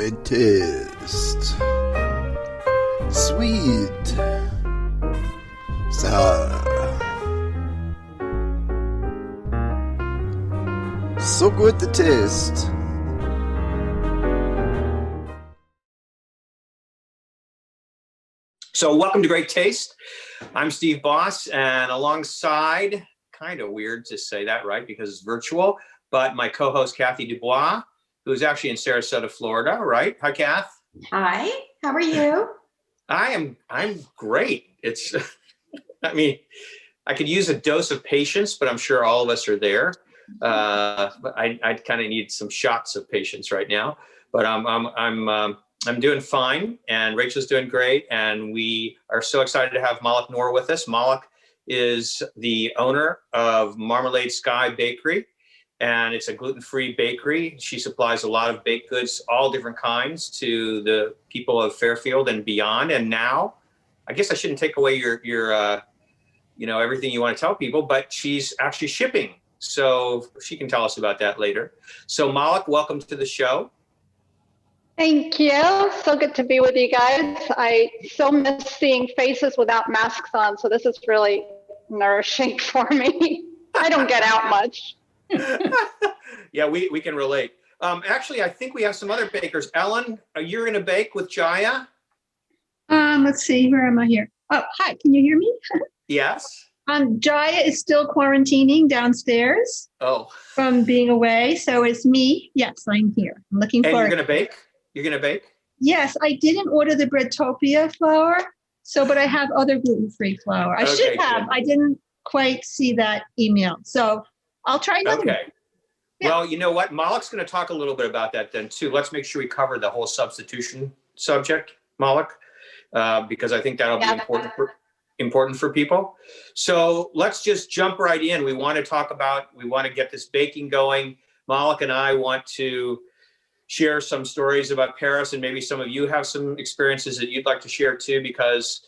and taste. Sweet. Sour. So good to taste. So welcome to Great Taste. I'm Steve Boss, and alongside, kind of weird to say that, right, because it's virtual, but my co-host Kathy Dubois, who's actually in Sarasota, Florida, right? Hi, Kath. Hi, how are you? I'm great. It's, I mean, I could use a dose of patience, but I'm sure all of us are there. But I kind of need some shots of patience right now. But I'm doing fine, and Rachel's doing great, and we are so excited to have Malak Nour with us. Malak is the owner of Marmalade Sky Bakery, and it's a gluten-free bakery. She supplies a lot of baked goods, all different kinds, to the people of Fairfield and beyond. And now, I guess I shouldn't take away your everything you want to tell people, but she's actually shipping. So she can tell us about that later. So Malak, welcome to the show. Thank you. So good to be with you guys. I so miss seeing faces without masks on, so this is really nourishing for me. I don't get out much. Yeah, we can relate. Actually, I think we have some other bakers. Ellen, you're going to bake with Jaya? Let's see, where am I here? Oh, hi, can you hear me? Yes. Jaya is still quarantining downstairs from being away, so it's me. Yes, I'm here. I'm looking And for. you're going to bake? You're going to bake? Yes, I didn't order the Breadtopia flour, but I have other gluten-free flour. I should have. Good. I didn't quite see that email, so I'll try another one. Yeah. Well, you know what? Malak's going to talk a little bit about that then too. Let's make sure we cover the whole substitution subject, Malak, because I think that'll be important for people. So let's just jump right in. We want to get this baking going. Malak and I want to share some stories about Paris, and maybe some of you have some experiences that you'd like to share too, because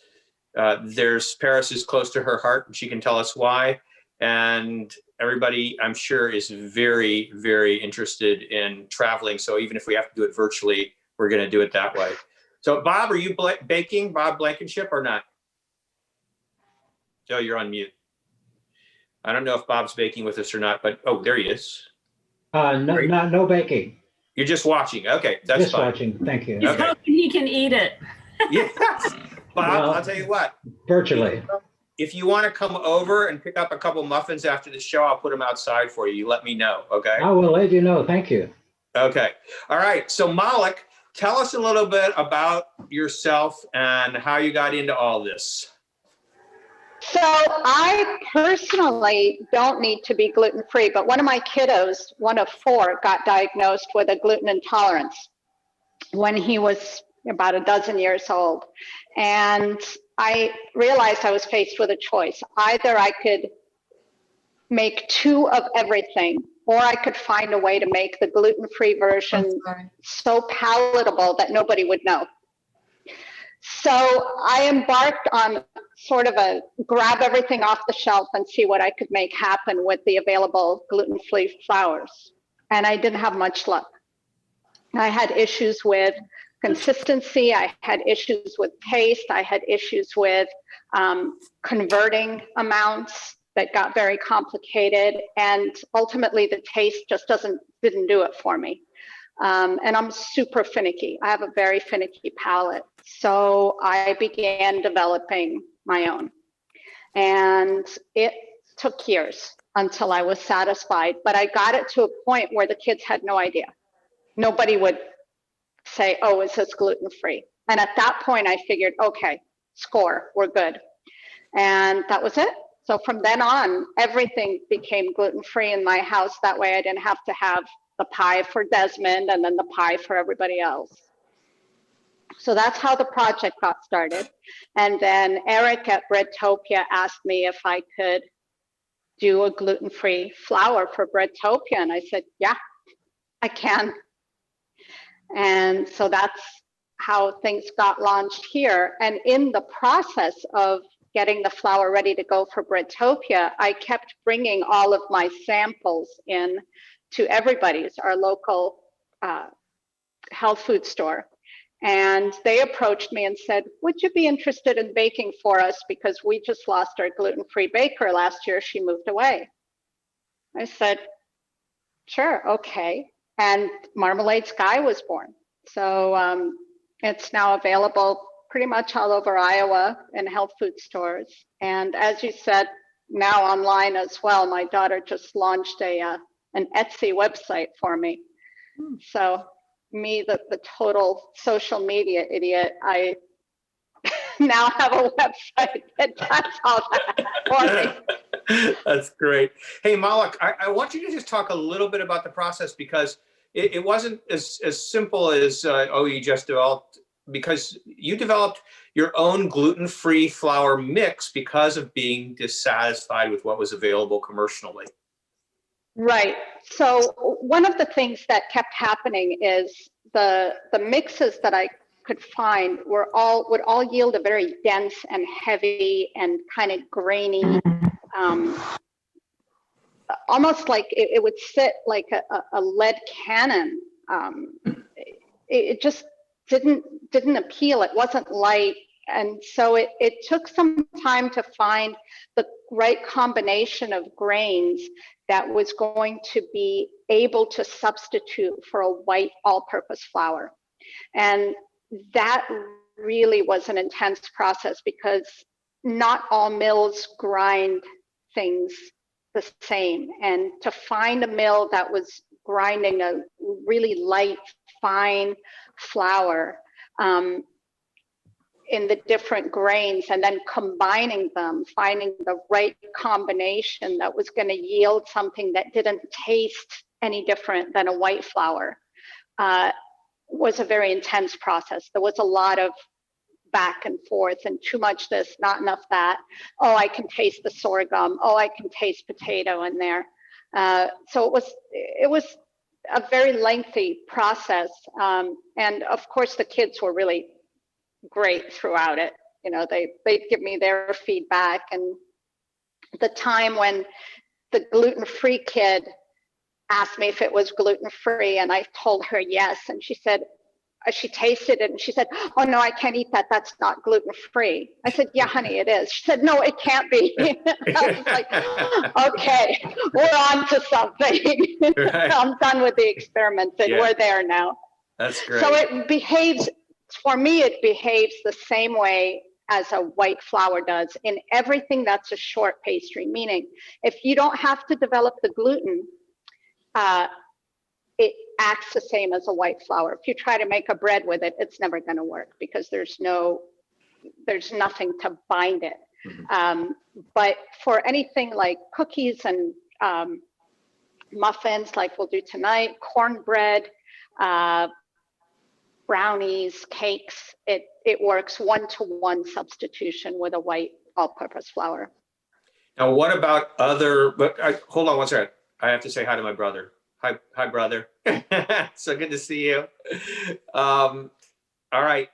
Paris is close to her heart, and she can tell us why. And everybody, I'm sure, is very, very interested in traveling. So even if we have to do it virtually, we're going to do it that way. So Bob, are you baking, Bob Blankenship, or not? Joe, you're on mute. I don't know if Bob's baking with us or not, but there he is. No baking. You're just watching. Okay, that's just fine. Watching. Thank you. He's hoping he can eat it. Yes. Bob, I'll tell you what. Virtually. If you want to come over and pick up a couple muffins after the show, I'll put them outside for you. You let me know, okay? I will let you know. Thank you. Okay. All right. So Malak, tell us a little bit about yourself and how you got into all this. So I personally don't need to be gluten-free, but one of my kiddos, one of 4, got diagnosed with a gluten intolerance when he was about a dozen years old. And I realized I was faced with a choice. Either I could make 2 of everything, or I could find a way to make the gluten-free version so palatable that nobody would know. So I embarked on sort of a grab everything off the shelf and see what I could make happen with the available gluten-free flours. And I didn't have much luck. I had issues with consistency. I had issues with taste. I had issues with converting amounts that got very complicated. And ultimately the taste just didn't do it for me. And I'm super finicky. I have a very finicky palate. So I began developing my own. And it took years until I was satisfied, but I got it to a point where the kids had no idea. Nobody would say, oh, is this gluten-free? And at that point I figured, okay, score, we're good. And that was it. So from then on, everything became gluten-free in my house. That way I didn't have to have the pie for Desmond and then the pie for everybody else. So that's how the project got started. And then Eric at Breadtopia asked me if I could do a gluten-free flour for Breadtopia. And I said, yeah, I can. And so that's how things got launched here. And in the process of getting the flour ready to go for Breadtopia, I kept bringing all of my samples in to everybody's, our local health food store. And they approached me and said, would you be interested in baking for us? Because we just lost our gluten-free baker last year. She moved away. I said, sure, okay. And Marmalade Sky was born. So it's now available pretty much all over Iowa in health food stores. And as you said, now online as well. My daughter just launched an Etsy website for me. So me, the total social media idiot, I now have a website that does all that for me. That's great. Hey, Malak, I want you to just talk a little bit about the process, because it wasn't as simple as, you just developed, because you developed your own gluten-free flour mix because of being dissatisfied with what was available commercially. Right. So one of the things that kept happening is the mixes that I could find would all yield a very dense and heavy and kind of grainy, almost like it would sit like a lead cannon. It just didn't appeal. It wasn't light. And so it took some time to find the right combination of grains that was going to be able to substitute for a white all-purpose flour. And that really was an intense process, because not all mills grind things the same. And to find a mill that was grinding a really light, fine flour in the different grains and then combining them, finding the right combination that was going to yield something that didn't taste any different than a white flour, was a very intense process. There was a lot of back and forth and too much this, not enough that. Oh, I can taste the sorghum. Oh, I can taste potato in there. So it was a very lengthy process. And of course the kids were really great throughout it. You know, they'd give me their feedback. And the time when the gluten-free kid asked me if it was gluten-free, and I told her yes, and she said, she tasted it and she said, oh no, I can't eat that, that's not gluten-free. I said, yeah honey, it is. She said, no, it can't be. I was like, okay, we're on to something. Right. I'm done with the experimenting. Yeah. We're there now. That's great. So it behaves, for me, it behaves the same way as a white flour does in everything that's a short pastry, meaning if you don't have to develop the gluten, it acts the same as a white flour. If you try to make a bread with it, it's never going to work because there's nothing to bind it. Mm-hmm. But for anything like cookies and muffins, like we'll do tonight, cornbread, brownies, cakes, it works one-to-one substitution with a white all-purpose flour. Now, what about other? Hold on one second. I have to say hi to my brother. Hi, brother. So good to see you. All right.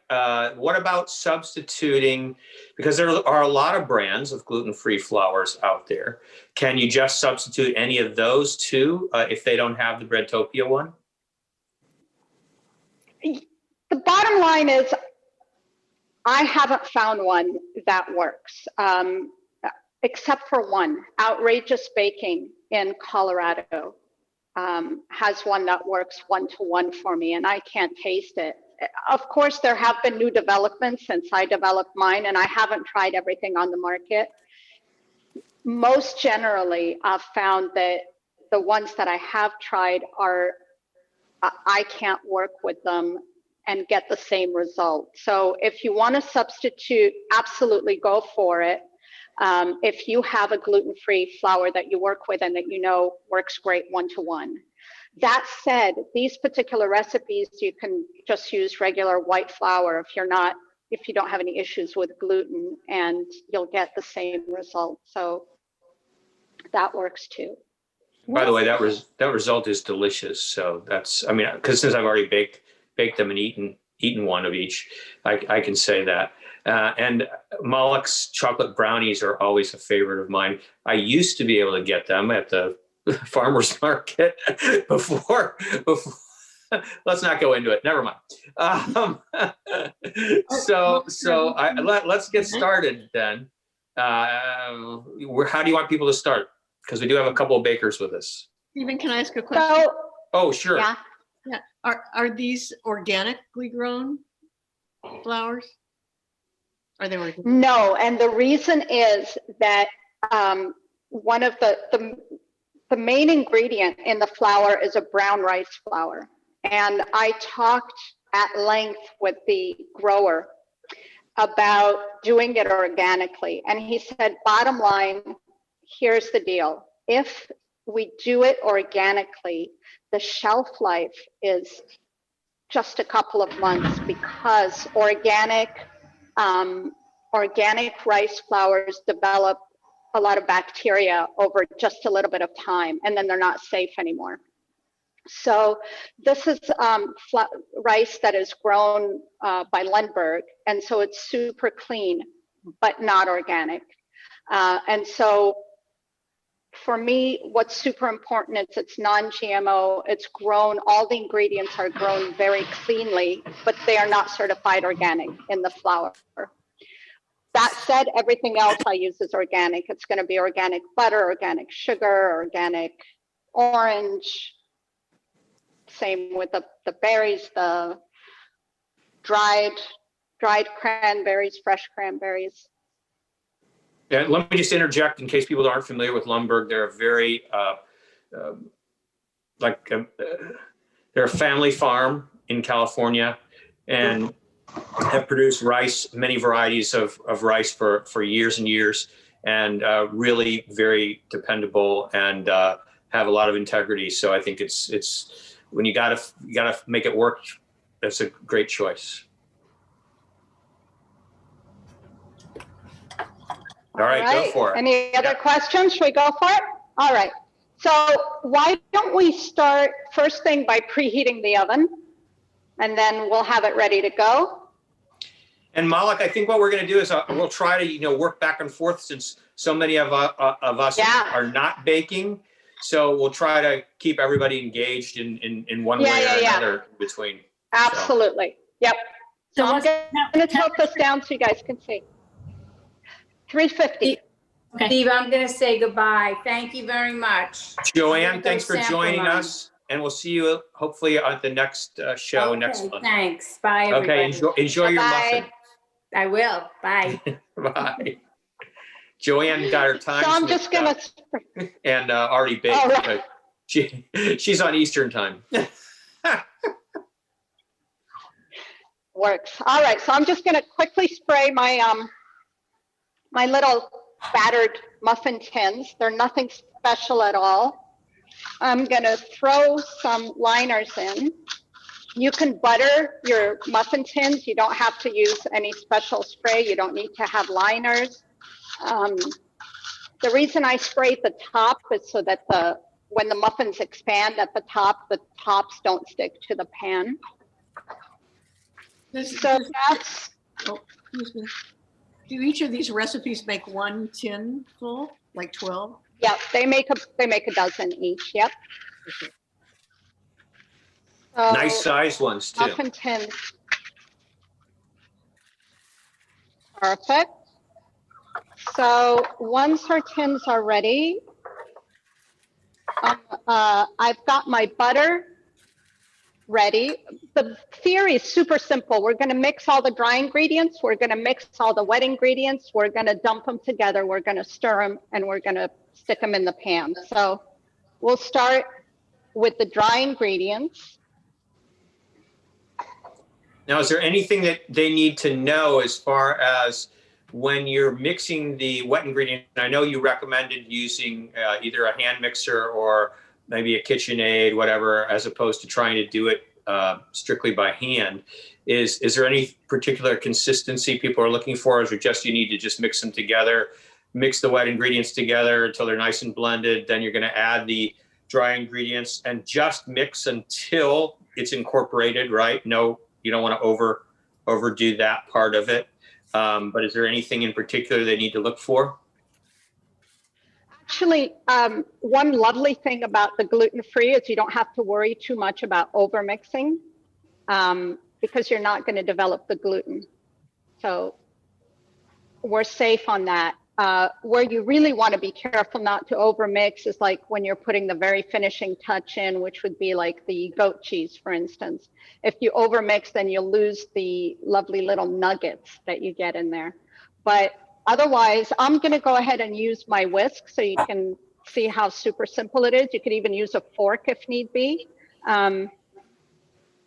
What about substituting? Because there are a lot of brands of gluten-free flours out there. Can you just substitute any of those too if they don't have the Breadtopia one? The bottom line is I haven't found one that works, except for one. Outrageous Baking in Colorado has one that works one-to-one for me, and I can't taste it. Of course, there have been new developments since I developed mine, and I haven't tried everything on the market. Most generally, I've found that the ones that I have tried I can't work with them and get the same result. So if you want to substitute, absolutely go for it. If you have a gluten-free flour that you work with and that you know works great one-to-one. That said, these particular recipes, you can just use regular white flour if you don't have any issues with gluten, and you'll get the same result. So that works too. By the way, that result is delicious. So that's, I mean, because since I've already baked them and eaten one of each, I can say that. And Malak's chocolate brownies are always a favorite of mine. I used to be able to get them at the farmer's market before let's not go into it. Never mind. Let's get started then. How do you want people to start? Because we do have a couple of bakers with us. Stephen, can I ask a question? Oh, sure. Yeah. Yeah. Are these organically grown flowers? Are they organic? No, and the reason is that one of the main ingredient in the flour is a brown rice flour. And I talked at length with the grower about doing it organically. And he said, bottom line, here's the deal. If we do it organically, the shelf life is just a couple of months because organic rice flours develop a lot of bacteria over just a little bit of time, and then they're not safe anymore. So this is rice that is grown by Lundberg, and so it's super clean, but not organic. And so for me, what's super important is it's non-GMO, it's grown, all the ingredients are grown very cleanly, but they are not certified organic in the flour. That said, everything else I use is organic. It's going to be organic butter, organic sugar, organic orange. Same with the berries, the dried cranberries, fresh cranberries. Yeah, let me just interject in case people aren't familiar with Lundberg. They're a very they're a family farm in California, and have produced rice, many varieties of rice for years and years, and really very dependable and have a lot of integrity. So I think it's when you gotta make it work, that's a great choice. All right, go for it. Any other questions? Should we go for it? All right. So why don't we start first thing by preheating the oven, and then we'll have it ready to go. And Malak, I think what we're going to do is we'll try to work back and forth since so many of us are not baking. So we'll try to keep everybody engaged in one way or another in between. Absolutely. So. Yep. So I'm going to tilt this down so you guys can see. 350. Okay. Steve, I'm going to say goodbye. Thank you very much. Joanne, thanks for joining us. And we'll see you hopefully at the next show next month. Thanks. Bye, everybody. Okay, enjoy your muffin. I will. Bye. Bye. Joanne got her time. So I'm just going to. And already baked. Oh, right. She's on Eastern time. Works. All right. So I'm just going to quickly spray my my little battered muffin tins. They're nothing special at all. I'm going to throw some liners in. You can butter your muffin tins. You don't have to use any special spray. You don't need to have liners. The reason I spray at the top is so that when the muffins expand at the tops don't stick to the pan. So that's. Oh, excuse me. Do each of these recipes make one tin full, like 12? Yeah, they make a dozen each. Yep. Okay. So, nice size ones too. Muffin tins. Perfect. So once our tins are ready, I've got my butter ready. The theory is super simple. We're going to mix all the dry ingredients. We're going to mix all the wet ingredients. We're going to dump them together. We're going to stir them, and we're going to stick them in the pan. So we'll start with the dry ingredients. Now, is there anything that they need to know as far as when you're mixing the wet ingredient? I know you recommended using either a hand mixer or maybe a KitchenAid, whatever, as opposed to trying to do it strictly by hand. Is there any particular consistency people are looking for? Or is it just you need to just mix them together, mix the wet ingredients together until they're nice and blended? Then you're going to add the dry ingredients and just mix until it's incorporated, right? No, you don't want to overdo that part of it. But is there anything in particular they need to look for? Actually, one lovely thing about the gluten-free is you don't have to worry too much about over-mixing because you're not going to develop the gluten. So we're safe on that. Where you really want to be careful not to over-mix is like when you're putting the very finishing touch in, which would be like the goat cheese, for instance. If you over-mix, then you'll lose the lovely little nuggets that you get in there. But otherwise, I'm going to go ahead and use my whisk so you can see how super simple it is. You could even use a fork if need be.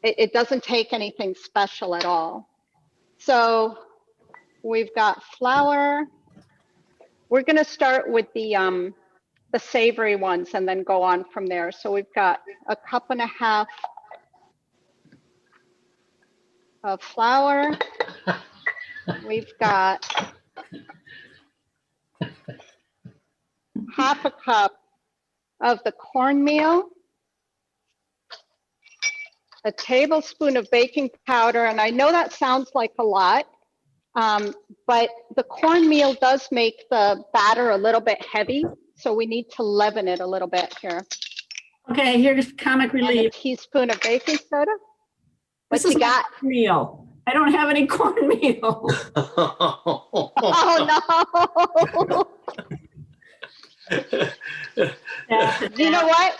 It doesn't take anything special at all. So we've got flour. We're going to start with the savory ones and then go on from there. So we've got 1.5 cups of flour. We've got 1/2 cup of the cornmeal, 1 tablespoon of baking powder. And I know that sounds like a lot, but the cornmeal does make the batter a little bit heavy. So we need to leaven it a little bit here. Okay, here's comic And a relief. teaspoon of baking soda. What This is you got? cornmeal. I don't have any cornmeal. Oh, no. You know what?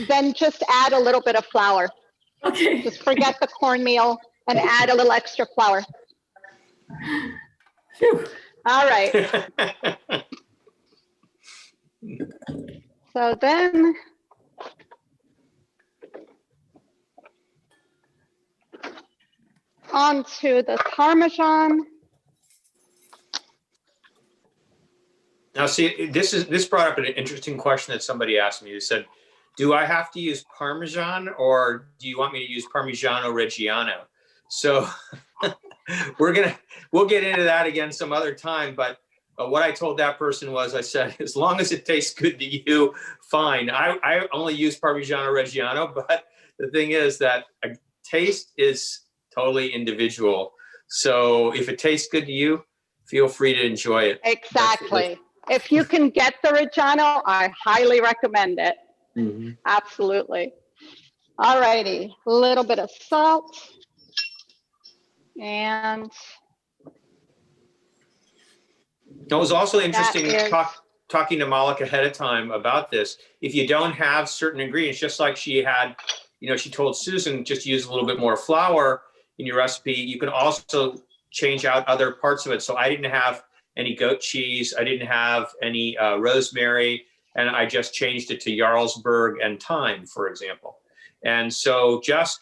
Then just add a little bit of flour. Okay. Just forget the cornmeal and add a little extra flour. Phew. All right. So then on to the Parmesan. Now, see, this brought up an interesting question that somebody asked me. They said, do I have to use Parmesan or do you want me to use Parmigiano Reggiano? So we'll get into that again some other time. But what I told that person was, I said, as long as it tastes good to you, fine. I only use Parmigiano Reggiano, but the thing is that a taste is totally individual. So if it tastes good to you, feel free to enjoy it. Exactly. If you can get the Reggiano, I highly recommend it. Mm-hmm. Absolutely. All righty. A little bit of salt. And it was also interesting is, talking to Malak ahead of time about this. If you don't have certain ingredients, just like she had, she told Susan, just use a little bit more flour in your recipe. You can also change out other parts of it. So I didn't have any goat cheese. I didn't have any rosemary. And I just changed it to Jarlsberg and thyme, for example. And so just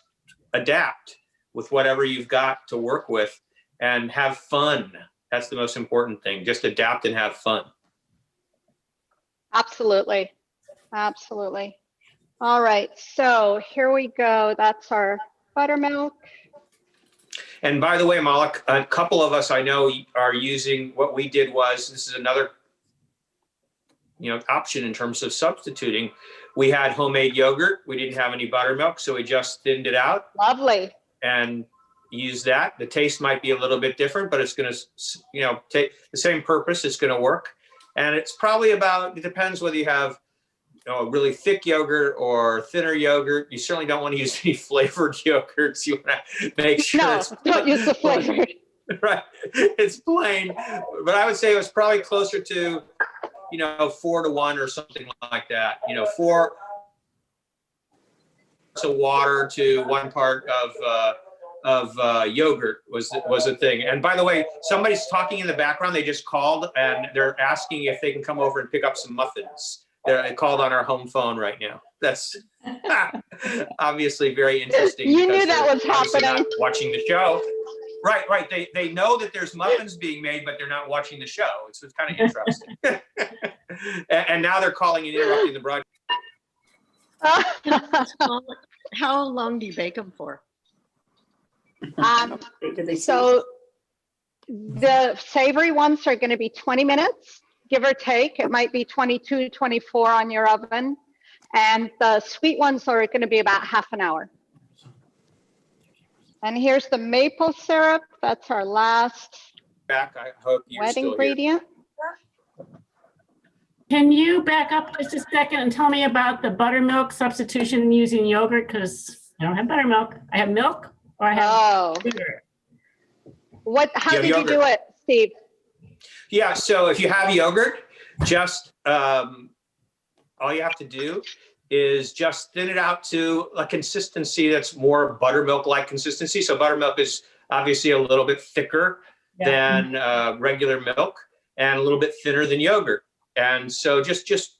adapt with whatever you've got to work with and have fun. That's the most important thing. Just adapt and have fun. Absolutely. Absolutely. All right. So here we go. That's our buttermilk. And by the way, Malak, a couple of us I know are using, what we did was, this is another option in terms of substituting. We had homemade yogurt. We didn't have any buttermilk, so we just thinned it out. Lovely. And use that. The taste might be a little bit different, but it's going to, take the same purpose. It's going to work. And it's probably it depends whether you have a really thick yogurt or thinner yogurt. You certainly don't want to use any flavored yogurts. You want to make sure don't use the flavor. Right. It's plain. But I would say it was probably closer to 4-to-1 or something like that. 4 parts of water to 1 part of yogurt was a thing. And by the way, somebody's talking in the background. They just called and they're asking if they can come over and pick up some muffins. They called on our home phone right now. That's obviously very interesting. You knew that was happening. Not watching the show. Right. They know that there's muffins being made, but they're not watching the show. It's kind of interesting. And now they're calling and interrupting the broadcast. How long do you bake them for? So the savory ones are going to be 20 minutes, give or take. It might be 22, 24 on your oven. And the sweet ones are going to be about half an hour. And here's the maple syrup. That's our last Back. I hope you're wet still ingredient. Can you back up just a second and tell me about the buttermilk substitution using yogurt? Because I don't have buttermilk. I have milk or I have Oh, yogurt. how Yeah, did you do it, Steve? Yeah, so if you have yogurt, just all you have to do is just thin it out to a consistency that's more buttermilk-like consistency. So buttermilk is obviously a little bit thicker than regular milk and a little bit thinner than yogurt. And so just it's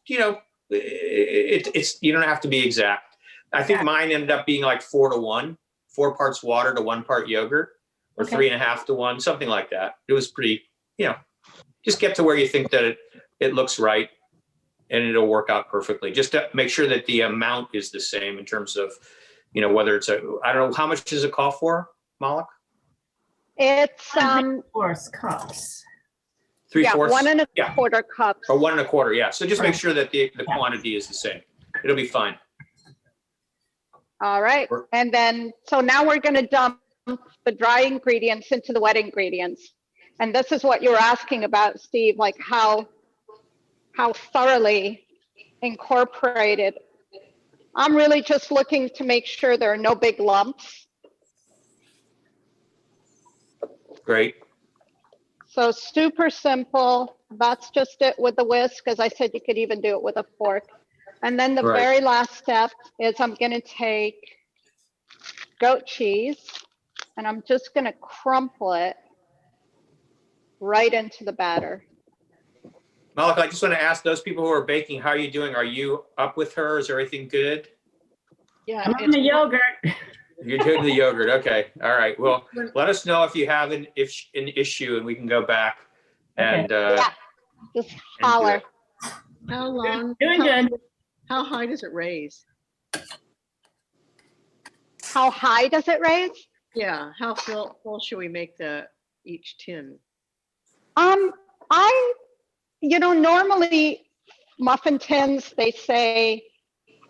you don't have to be exact. I think mine ended up being like 4 to 1, 4 parts water to 1 part yogurt, or 3.5 to 1, something like that. It was pretty, just get to where you think that it looks right, and it'll work out perfectly. Just to make sure that the amount is the same in terms of, whether it's I don't know, how much does it call for, Malak? It's 3/4 cups. 3/4? 1 1/4 cups. Or 1 1/4, yeah. So just make sure that the quantity is the same. It'll be fine. All right. And then, so now we're going to dump the dry ingredients into the wet ingredients. And this is what you were asking about, Steve, like how thoroughly incorporated. I'm really just looking to make sure there are no big lumps. Great. So super simple. That's just it with the whisk. As I said, you could even do it with a fork. And then the very last step is I'm going to take goat cheese and I'm just going to crumple it right into the batter. Malak, I just want to ask those people who are baking, how are you doing? Are you up with her? Is everything good? Yeah. I'm on the yogurt. You're doing the yogurt. Okay. All right. Well, let us know if you have an issue and we can go back and Just holler. How long? Doing good. How high does it raise? How high does it raise? Yeah. How full should we make each tin? Normally muffin tins, they say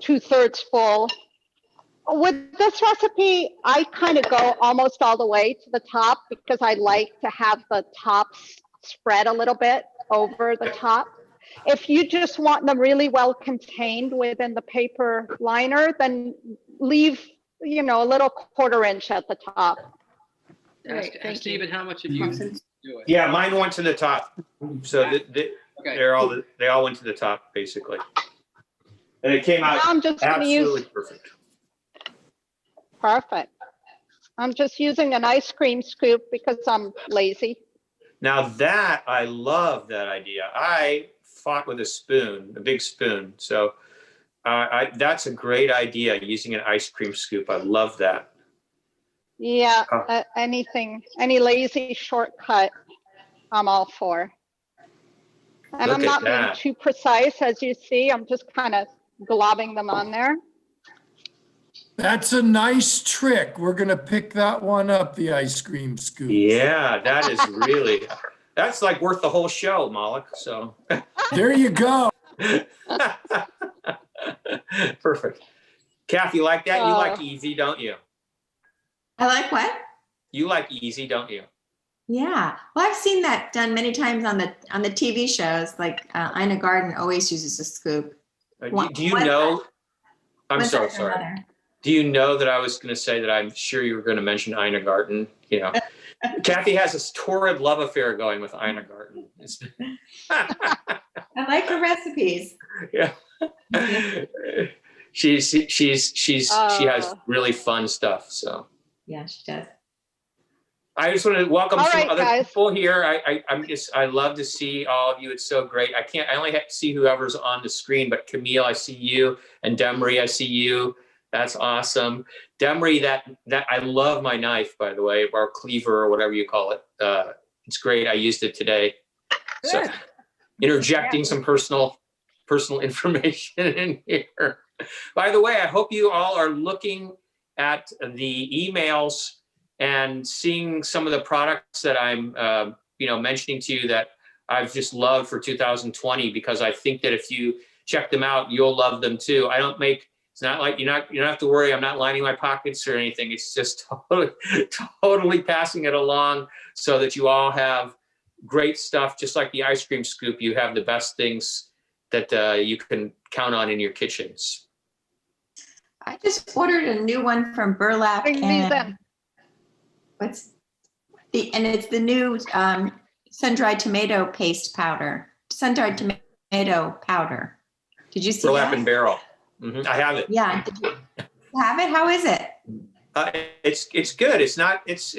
2/3 full. With this recipe, I kind of go almost all the way to the top because I like to have the tops spread a little bit over the top. If you just want them really well contained within the paper liner, then leave, a little 1/4 inch at the top. Right, thank you. Stephen, how much have you do it? Yeah, mine went to the top. So they all went to the top basically. And it came out I'm just going to absolutely use perfect. perfect. I'm just using an ice cream scoop because I'm lazy. Now that, I love that idea. I fought with a big spoon. So that's a great idea, using an ice cream scoop. I love that. Yeah, any lazy shortcut, I'm all for. And Look I'm at not being that. too precise, as you see. I'm just kind of globbing them on there. That's a nice trick. We're going to pick that one up, the ice cream scoop. Yeah, that is really, that's like worth the whole show, Malak. So There you go. perfect. Kathy, you like that? You like easy, don't you? I like what? You like easy, don't you? Yeah. Well, I've seen that done many times on the TV shows. Like Ina Garten always uses a scoop. Do you know? I'm so sorry. Do you know that I was going to say that I'm sure you were going to mention Ina Garten? Kathy has this torrid love affair going with Ina Garten. I like her recipes. Yeah. She has really fun stuff. So yeah, she does. I just want to welcome All some right, other guys. people here. I love to see all of you. It's so great. I only have to see whoever's on the screen, but Camille, I see you, and Demry, I see you. That's awesome. Demry, that I love my knife, by the way, or cleaver or whatever you call it. It's great. I used it today. So interjecting some personal information in here. By the way, I hope you all are looking at the emails and seeing some of the products that I'm mentioning to you that I've just loved for 2020, because I think that if you check them out, you'll love them too. It's not like you don't have to worry. I'm not lining my pockets or anything. It's just totally passing it along so that you all have great stuff. Just like the ice cream scoop, you have the best things that you can count on in your kitchens. I just ordered a new one from Burlap Bring these in. It's the new sun-dried tomato paste powder. Sun-dried tomato powder. Did you see Burlap that? and Barrel. Mhm, I have it. Yeah. Did you have it? How is it? It's good. It's not. It's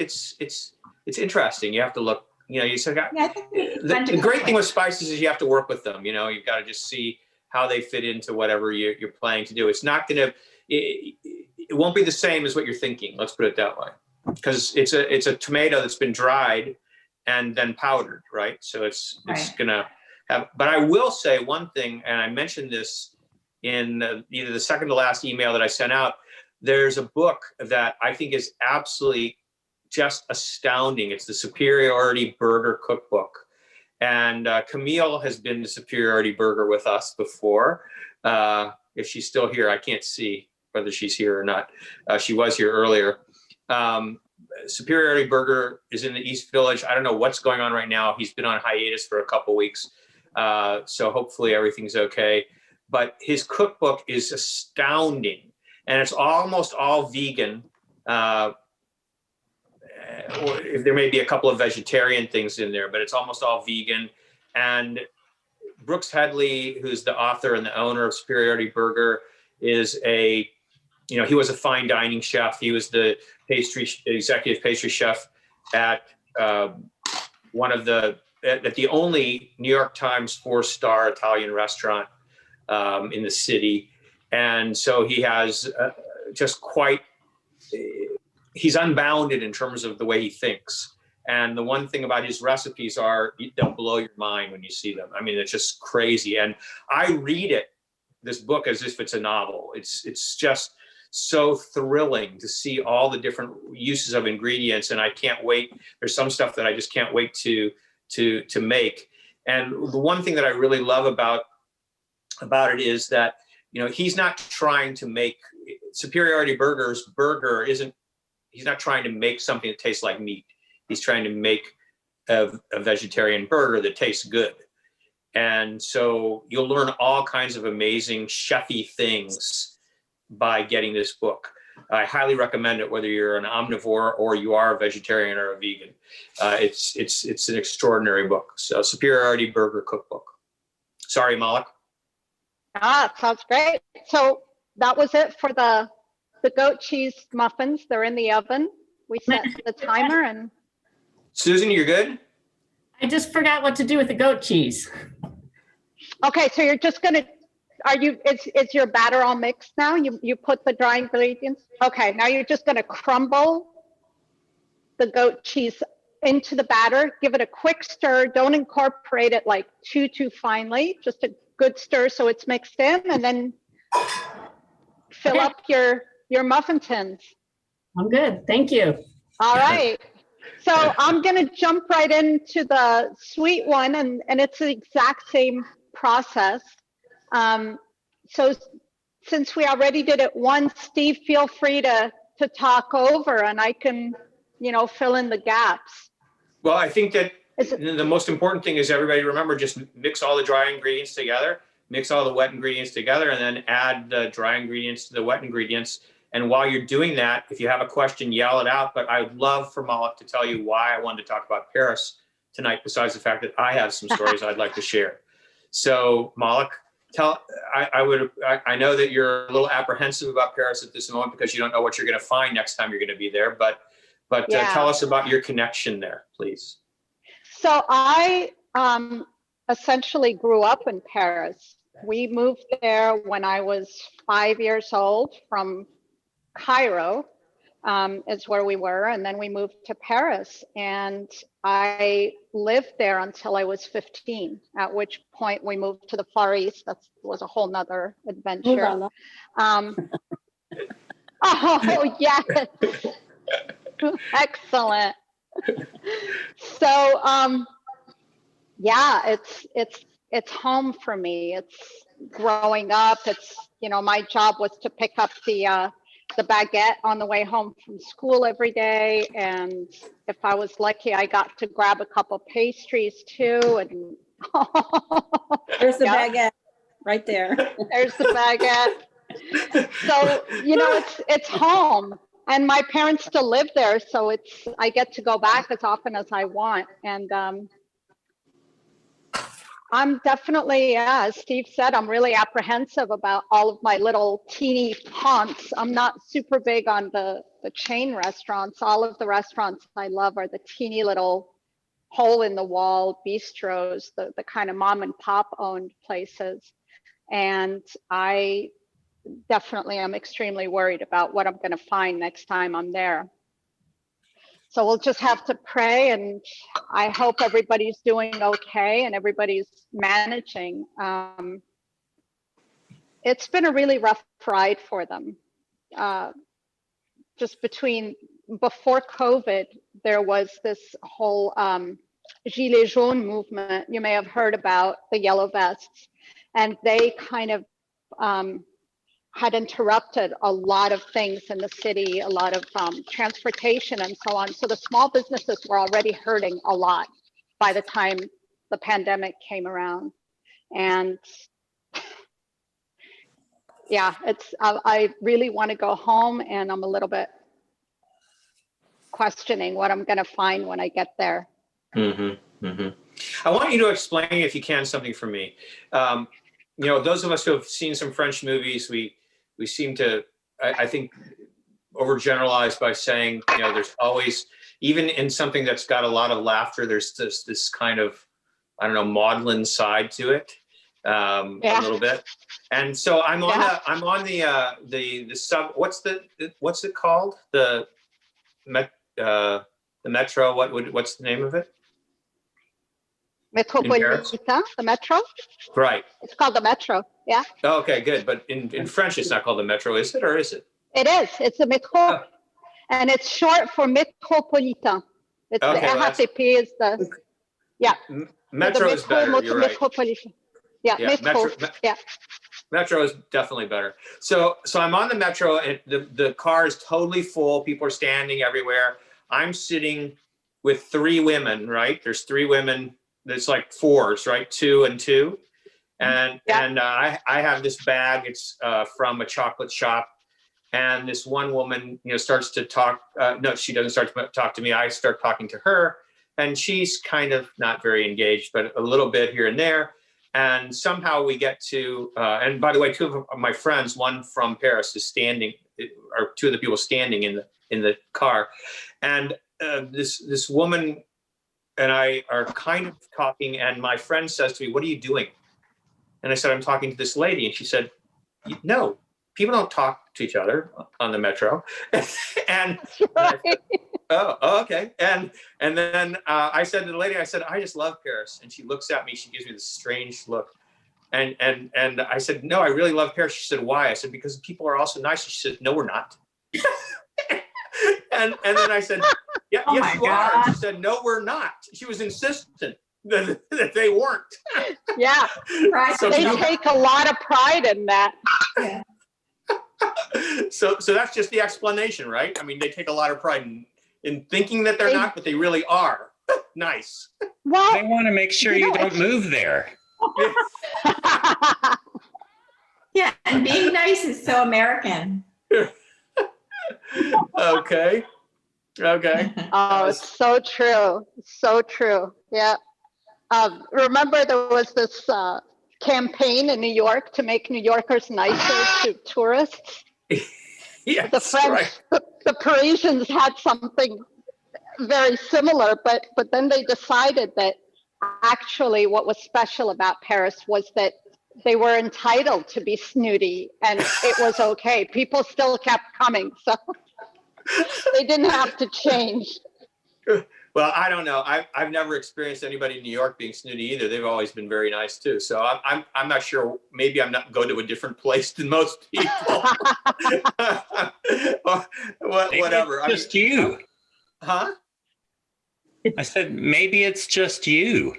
interesting. You have to look. You know, you still got. Yeah, I think The great thing with spices is you have to work with them. You know, you've got to just see how they fit into whatever you're planning to do. It's not going to. It won't be the same as what you're thinking. Let's put it that way, because it's a tomato that's been dried and then powdered, right? So it's gonna have. But I will say one thing, and I mentioned this in either the second to last email that I sent out. There's a book that I think is absolutely just astounding. It's the Superiority Burger Cookbook. And Camille has been to Superiority Burger with us before. If she's still here, I can't see whether she's here or not. She was here earlier. Superiority Burger is in the East Village. I don't know what's going on right now. He's been on hiatus for a couple weeks. So hopefully everything's okay. But his cookbook is astounding. And it's almost all vegan. Or if there may be a couple of vegetarian things in there, but it's almost all vegan. And Brooks Headley, who's the author and the owner of Superiority Burger, is he was a fine dining chef. He was the executive pastry chef at the only New York Times 4-star Italian restaurant in the city. And so he has he's unbounded in terms of the way he thinks. And the one thing about his recipes they'll blow your mind when you see them. I mean, it's just crazy. And I read this book as if it's a novel. It's just so thrilling to see all the different uses of ingredients. And I can't wait. There's some stuff that I just can't wait to make. And the one thing that I really love about it is that, he's not trying to make Superiority Burger's burger he's not trying to make something that tastes like meat. He's trying to make a vegetarian burger that tastes good. And so you'll learn all kinds of amazing chefy things by getting this book. I highly recommend it, whether you're an omnivore or you are a vegetarian or a vegan. It's an extraordinary book. So Superiority Burger Cookbook. Sorry, Malak. Sounds great. So that was it for the goat cheese muffins. They're in the oven. We set the timer and. Susan, you're good? I just forgot what to do with the goat cheese. Okay, so you're just gonna, is your batter all mixed now? You put the dry ingredients? Okay, now you're just gonna crumble the goat cheese into the batter, give it a quick stir. Don't incorporate it like too finely, just a good stir so it's mixed in, and then fill up your muffin tins. I'm good, thank you. All right. So I'm going to jump right into the sweet one, and it's the exact same process. So since we already did it once, Steve, feel free to talk over, and I can, fill in the gaps. Well, I think that the most important thing is everybody remember, just mix all the dry ingredients together, mix all the wet ingredients together, and then add the dry ingredients to the wet ingredients. And while you're doing that, if you have a question, yell it out. But I'd love for Malak to tell you why I wanted to talk about Paris tonight, besides the fact that I have some stories I'd like to share. So Malak, I know that you're a little apprehensive about Paris at this moment because you don't know what you're going to find next time you're going to be there. But tell us about your connection there, please. So I essentially grew up in Paris. We moved there when I was 5 years old from Cairo, is where we were. And then we moved to Paris, and I lived there until I was 15, at which point we moved to the Far East. That was a whole nother adventure. Oh, yes. Excellent. So, yeah, it's home for me. It's growing up. It's, my job was to pick up the baguette on the way home from school every day. And if I was lucky, I got to grab a couple pastries too. And There's the baguette. right there. There's the baguette. So, it's home, and my parents still live there. So I get to go back as often as I want. And I'm definitely, as Steve said, I'm really apprehensive about all of my little teeny haunts. I'm not super big on the chain restaurants. All of the restaurants I love are the teeny little hole in the wall bistros, the kind of mom and pop owned places. And I definitely am extremely worried about what I'm going to find next time I'm there. So we'll just have to pray, and I hope everybody's doing okay and everybody's managing. It's been a really rough ride for them. Just before COVID, there was this whole Gilets jaunes movement. You may have heard about the yellow vests, and they kind of had interrupted a lot of things in the city, a lot of transportation and so on. So the small businesses were already hurting a lot by the time the pandemic came around. And yeah, I really want to go home, and I'm a little bit questioning what I'm going to find when I get there. Mm-hmm, mm-hmm. I want you to explain, if you can, something for me. Those of us who have seen some French movies, we seem to, I think, overgeneralize by saying, there's always, even in something that's got a lot of laughter, there's this kind of, I don't know, maudlin side to it, a little bit. And so I'm on the sub. What's it called? The metro. What's the name of it? Metropolitan, the metro? Right. It's called the metro, yeah. Okay, good. But in French, it's not called the metro, is it, or is it? It is. It's a metro, and it's short for Metropolitan. It's okay, the RATP is the, yeah. Metro is better, you're right. Metropolitan. Yeah, metro, yeah. Metro is definitely better. So I'm on the metro, and the car is totally full. People are standing everywhere. I'm sitting with 3 women, right? There's 3 women. There's like 4s, right? 2 and 2. And I have this bag. It's from a chocolate shop. And this one woman, starts to talk. No, she doesn't start to talk to me. I start talking to her. And she's kind of not very engaged, but a little bit here and there. And somehow we get to, and by the way, 2 of my friends, one from Paris is standing, or 2 of the people standing in the car. And this woman and I are kind of talking, and my friend says to me, "What are you doing?" And I said, "I'm talking to this lady." And she said, "No, people don't talk to each other on the metro." and I said, oh, okay. And then I said to the lady, I said, "I just love Paris." And she looks at me, she gives me this strange look. And I said, "No, I really love Paris." She said, "Why?" I said, "Because people are also nice." She said, "No, we're not." And then I said, "Yeah, Oh yes, my you are." God. She said, "No, we're not." She was insistent that they weren't. Yeah, Right. So they you- take a lot of pride in that. Yeah. So that's just the explanation, right? I mean, they take a lot of pride in thinking that they're not, but they really are. Nice. Well, They want to make sure you don't move there. Yeah, and being nice is so American. Okay. oh, it's so true. So true. Yeah. Remember there was this campaign in New York to make New Yorkers nicer to tourists? Yes, The French, right. the Parisians had something very similar, but then they decided that actually what was special about Paris was that they were entitled to be snooty, and it was okay. People still kept coming, so they didn't have to change. Well, I don't know. I've never experienced anybody in New York being snooty either. They've always been very nice too. So I'm not sure. Maybe I'm not going to a different place than most people. Whatever. Maybe it's just you. Huh? I said, maybe it's just you.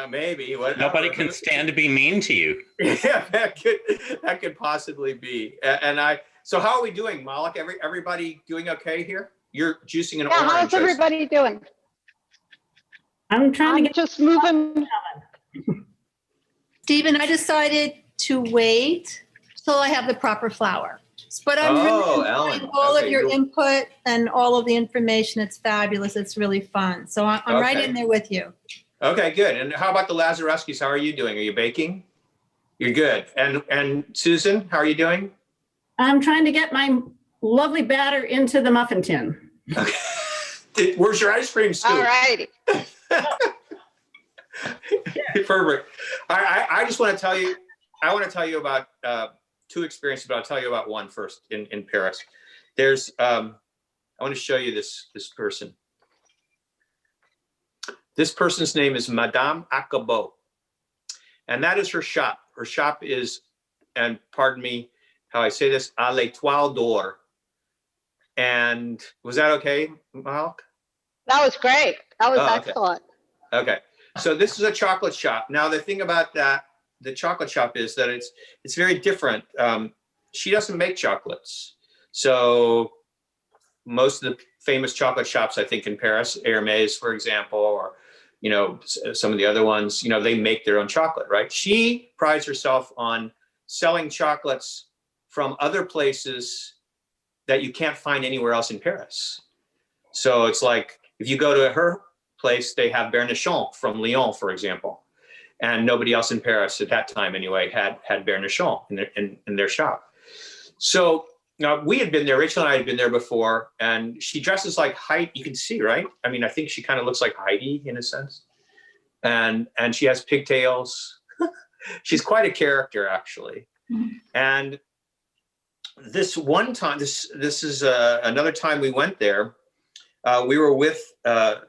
Maybe. Whatever. Nobody can stand to be mean to you. Yeah, that could possibly be. So how are we doing, Malak? Everybody doing okay here? You're juicing an orange. How's everybody doing? I'm trying to I'm get just moving. Stephen, I decided to wait till I have the proper flour. But I'm really enjoying all of your input and all of the information. It's fabulous. It's really fun. So I'm right in there with you. Okay, good. And how about the Lazareskis? How are you doing? Are you baking? You're good. And Susan, how are you doing? I'm trying to get my lovely batter into the muffin tin. Okay. Where's your ice cream scoop? All righty. Perfect. I just want to tell you, I want to tell you about two experiences, but I'll tell you about one first in Paris. There's, I want to show you this person. This person's name is Madame Acabo. And that is her shop. Her shop is, and pardon me how I say this, à l'Étoile d'Or. And was that okay, Malak? That was great. That was excellent. Okay. So this is a chocolate shop. Now, the thing about that, the chocolate shop is that it's very different. She doesn't make chocolates. So most of the famous chocolate shops, I think in Paris, Hermès, for example, or, you know, some of the other ones, you know, they make their own chocolate, right? She prides herself on selling chocolates from other places that you can't find anywhere else in Paris. So it's like, if you go to her place, they have Bernichon from Lyon, for example. And nobody else in Paris at that time anyway had Bernichon in their shop. So now we had been there, Rachel and I had been there before, and she dresses like Heidi. You can see, right? I mean, I think she kind of looks like Heidi in a sense. And she has pigtails. She's quite a character, actually. And this one time, this is another time we went there. We were with a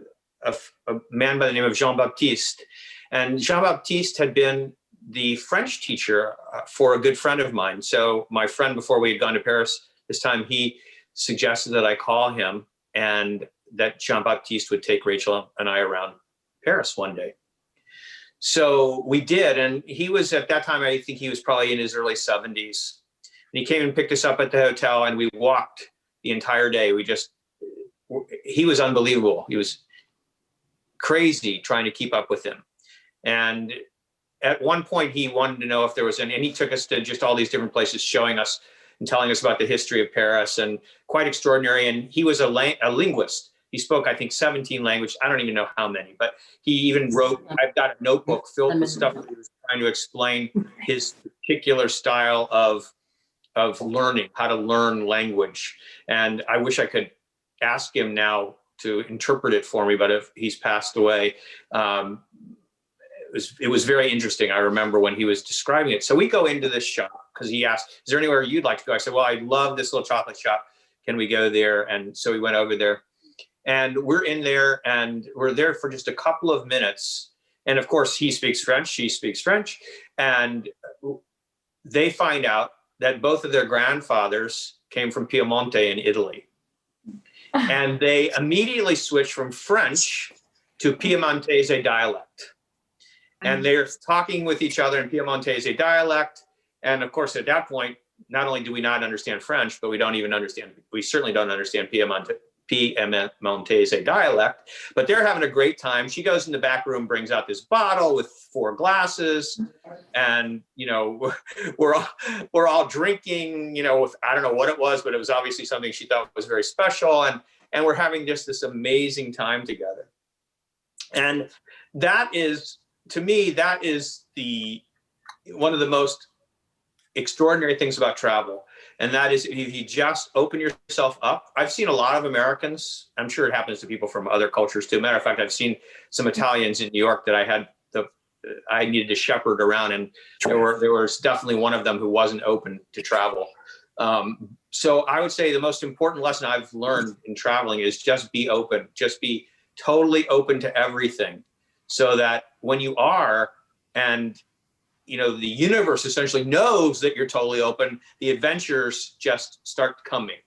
man by the name of Jean-Baptiste. And Jean-Baptiste had been the French teacher for a good friend of mine. So my friend, before we had gone to Paris this time, he suggested that I call him and that Jean-Baptiste would take Rachel and I around Paris one day. So we did. And he was, at that time, I think he was probably in his early 70s. And he came and picked us up at the hotel, and we walked the entire day. He was unbelievable. He was crazy trying to keep up with him. And at one point he wanted to know if there was and he took us to just all these different places, showing us and telling us about the history of Paris, and quite extraordinary. And he was a linguist. He spoke, I think, 17 languages. I don't even know how many, but he even wrote, I've got a notebook filled with stuff that he was trying to explain his particular style of learning, how to learn language. And I wish I could ask him now to interpret it for me, but if he's passed away, it was very interesting. I remember when he was describing it. So we go into this shop because he asked, is there anywhere you'd like to go? I said, well, I love this little chocolate shop. Can we go there? And so we went over there, and we're in there, and we're there for just a couple of minutes. And of course, he speaks French, she speaks French. And they find out that both of their grandfathers came from Piemonte in Italy. And they immediately switch from French to Piemontese dialect. And they're talking with each other in Piemontese dialect. And of course, at that point, not only do we not understand French, but we certainly don't understand Piemontese dialect, but they're having a great time. She goes in the back room, brings out this bottle with 4 glasses, and, you know, we're all drinking, you know, with, I don't know what it was, but it was obviously something she thought was very special. And we're having just this amazing time together. And that is, to me, that is one of the most extraordinary things about travel. And that is, if you just open yourself up. I've seen a lot of Americans. I'm sure it happens to people from other cultures too. Matter of fact, I've seen some Italians in New York that I needed to shepherd around, and there was definitely one of them who wasn't open to travel. So I would say the most important lesson I've learned in traveling is just be open. Just be totally open to everything, so that when you are, and you know, the universe essentially knows that you're totally open, the adventures just start coming.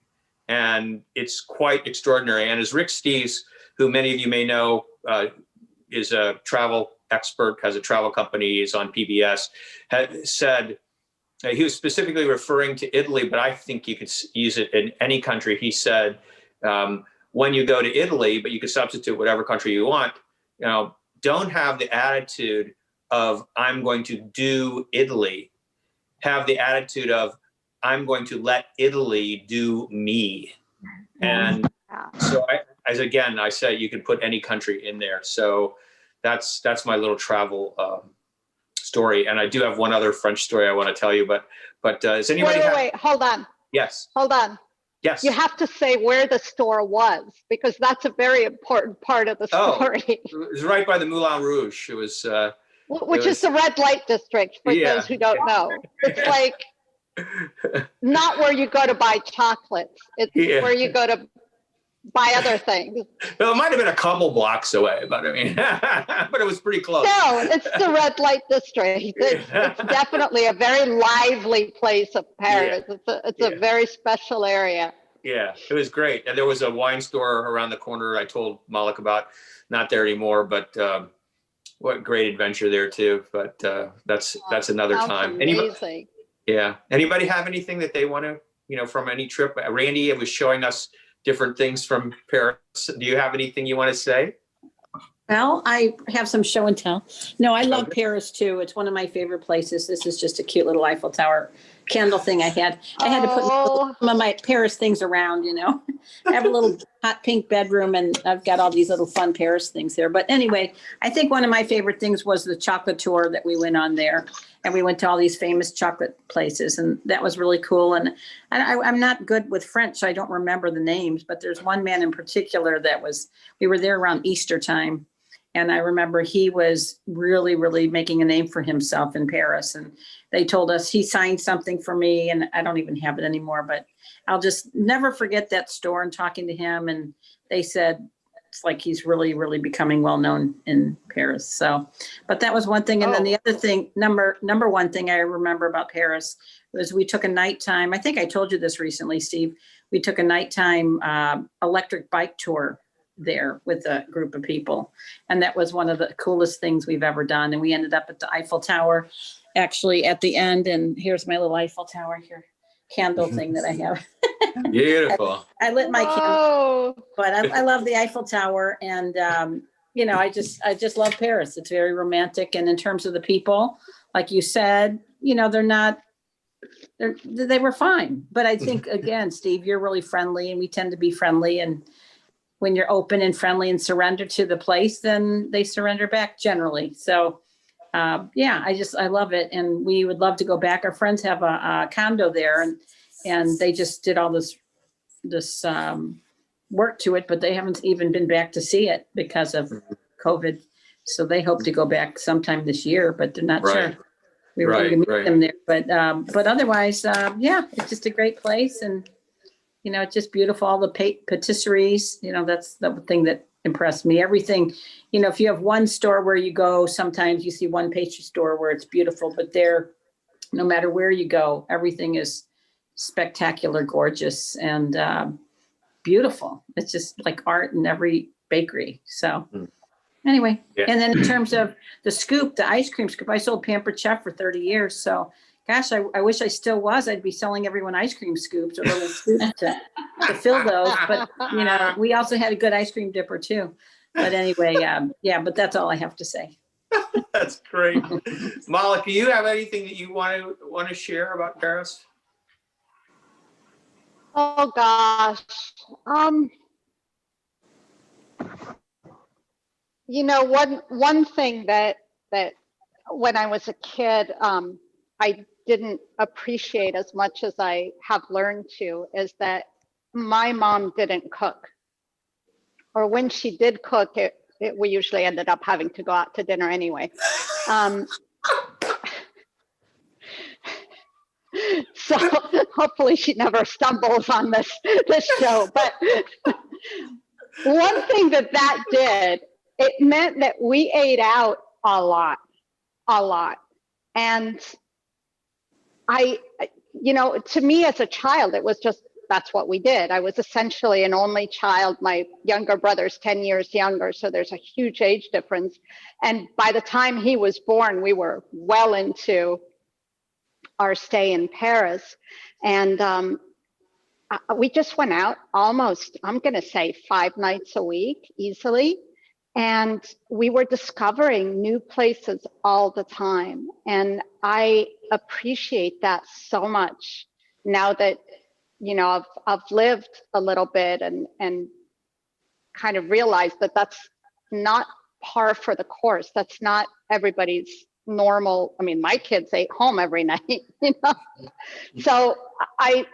And it's quite extraordinary. And as Rick Steves, who many of you may know, is a travel expert, has a travel company, is on PBS, had said, he was specifically referring to Italy, but I think you could use it in any country. He said, when you go to Italy, but you could substitute whatever country you want, you know, don't have the attitude of I'm going to do Italy. have the attitude of, I'm going to let Italy do me. And so I said, you can put any country in there. So that's my little travel story. And I do have one other French story I want to tell you, but does anybody Wait, hold on. Yes. Hold on. Yes. You have to say where the store was, because that's a very important part of the story. It was right by the Moulin Rouge. It was which is the red light district, for those who don't know. It's like not where you go to buy chocolates. It's where you go to buy other things. Well, it might have been a couple blocks away, but I mean, but it was pretty close. No, it's the red light district. It's definitely a very lively place of Paris. It's a very special area. Yeah, it was great. And there was a wine store around the corner I told Malak about, not there anymore, but what great adventure there too. But that's another time. Amazing. Anybody have anything that they want to, from any trip? Randy was showing us different things from Paris. Do you have anything you want to say? Well, I have some show and tell. No, I love Paris too. It's one of my favorite places. This is just a cute little Eiffel Tower candle thing I had. I had to put some of my Paris things around, I have a little hot pink bedroom and I've got all these little fun Paris things there. But anyway, I think one of my favorite things was the chocolate tour that we went on there. And we went to all these famous chocolate places, and that was really cool. And I'm not good with French, so I don't remember the names, but there's one man in particular we were there around Easter time. And I remember he was really, really making a name for himself in Paris. And they told us he signed something for me, and I don't even have it anymore, but I'll just never forget that store and talking to him. And they said, it's like he's really, really becoming well-known in Paris. So, but that was one thing. And then the other thing, number one thing I remember about Paris was we took a nighttime, I think I told you this recently, Steve, we took a nighttime electric bike tour there with a group of people. And that was one of the coolest things we've ever done. And we ended up at the Eiffel Tower, actually at the end. And here's my little Eiffel Tower here, candle thing that I have. Beautiful. I lit my candle, but I love the Eiffel Tower. And, I just love Paris. It's very romantic. And in terms of the people, like you said, they were fine. But I think, again, Steve, you're really friendly and we tend to be friendly. And when you're open and friendly and surrender to the place, then they surrender back generally. So, I love it. And we would love to go back. Our friends have a condo there and they just did all this work to it, but they haven't even been back to see it because of COVID. So they hope to go back sometime this year, but they're not sure. We were going to meet them there, but otherwise, it's just a great place. And, it's just beautiful. All the patisseries, that's the thing that impressed me. Everything, if you have one store where you go, sometimes you see one pastry store where it's beautiful, but there, no matter where you go, everything is spectacular, gorgeous, and beautiful. It's just like art in every bakery. So anyway, and then in terms of the scoop, the ice cream scoop, I sold Pampered Chef for 30 years. So gosh, I wish I still was. I'd be selling everyone ice cream scoops or little scoops to fill those. But, we also had a good ice cream dipper too. But anyway, but that's all I have to say. That's great. Malak, do you have anything that you want to share about Paris? Oh gosh. One thing that when I was a kid, I didn't appreciate as much as I have learned to, is that my mom didn't cook. Or when she did cook, we usually ended up having to go out to dinner anyway. So hopefully she never stumbles on this show. But one thing that did, it meant that we ate out a lot. And to me as a child, it was just, that's what we did. I was essentially an only child. My younger brother's 10 years younger, so there's a huge age difference. And by the time he was born, we were well into our stay in Paris. And we just went out almost, I'm going to say 5 nights a week easily. And we were discovering new places all the time. And I appreciate that so much now that, you know, I've lived a little bit and kind of realized that that's not par for the course. That's not everybody's normal. I mean, my kids ate home every night, you know? So I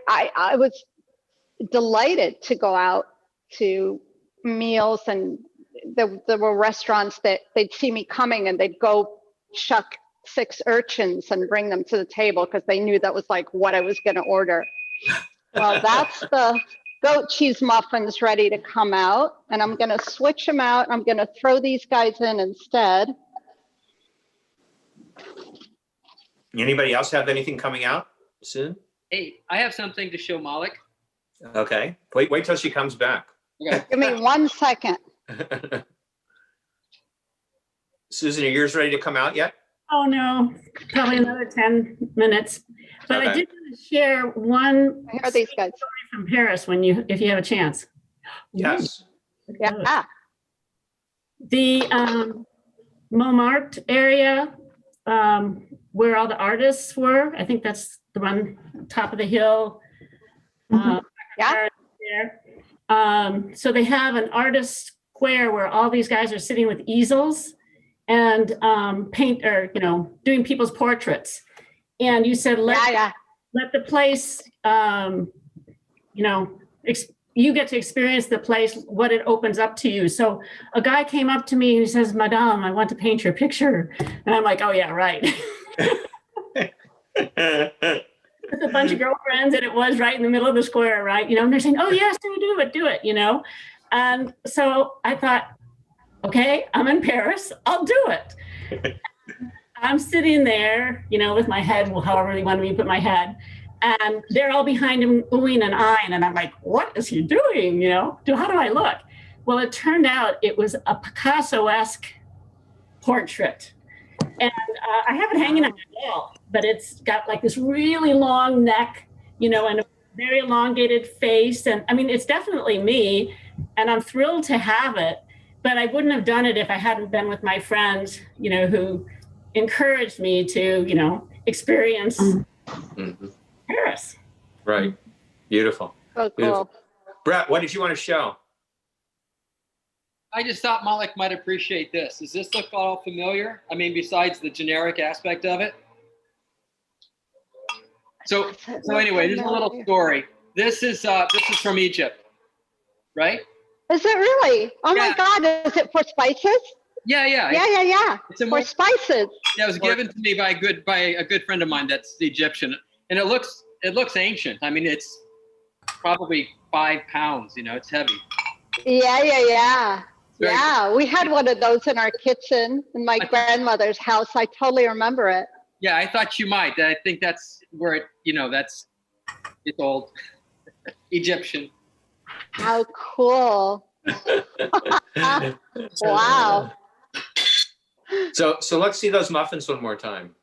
was delighted to go out to meals, and there were restaurants that they'd see me coming and they'd go shuck 6 urchins and bring them to the table because they knew that was like what I was going to order. Well, that's the goat cheese muffins ready to come out, and I'm going to switch them out. I'm going to throw these guys in instead. Anybody else have anything coming out soon? Hey, I have something to show Malak. Okay. Wait till she comes back. Okay. Give me 1 second. Susan, are yours ready to come out yet? Oh, no, probably another 10 minutes. But I Okay. did want to share one Here are these guys. story from Paris if you have a chance. Yes. Yeah. The Montmartre area, where all the artists were, I think that's the one top of the hill. Yeah. There. So they have an artist square where all these guys are sitting with easels and doing people's portraits. And you said, let the place, you get to experience the place, what it opens up to you. So a guy came up to me and he says, Madame, I want to paint your picture. And I'm like, oh yeah, right. With a bunch of girlfriends, and it was right in the middle of the square, right? And they're saying, oh yes, do it. And so I thought, okay, I'm in Paris, I'll do it. I'm sitting there, with my head, however you want me to put my head, and they're all behind him, oohing and eyeing, and I'm like, what is he doing? How do I look? Well, it turned out it was a Picasso-esque portrait. And I have it hanging on my wall, but it's got like this really long neck, and a very elongated face. And I mean, it's definitely me, and I'm thrilled to have it, but I wouldn't have done it if I hadn't been with my friends, who encouraged me to, experience Paris. Right. Beautiful. So cool. Beautiful. Brett, what did you want to show? I just thought Malak might appreciate this. Does this look all familiar? I mean, besides the generic aspect of it. So anyway, there's a little story. This is from Egypt, right? Is it really? Oh Yeah. my God! Is it for spices? Yeah. Yeah. It's a For spices. Yeah, it was given to me by a good friend of mine that's Egyptian, and it looks ancient. I mean, it's probably 5 pounds. It's heavy. Yeah. Very Yeah, we had one of those in our kitchen in my grandmother's house. I totally remember it. Yeah, I thought you might. I think that's where it. It's old, Egyptian. How cool. Wow. So let's see those muffins one more time.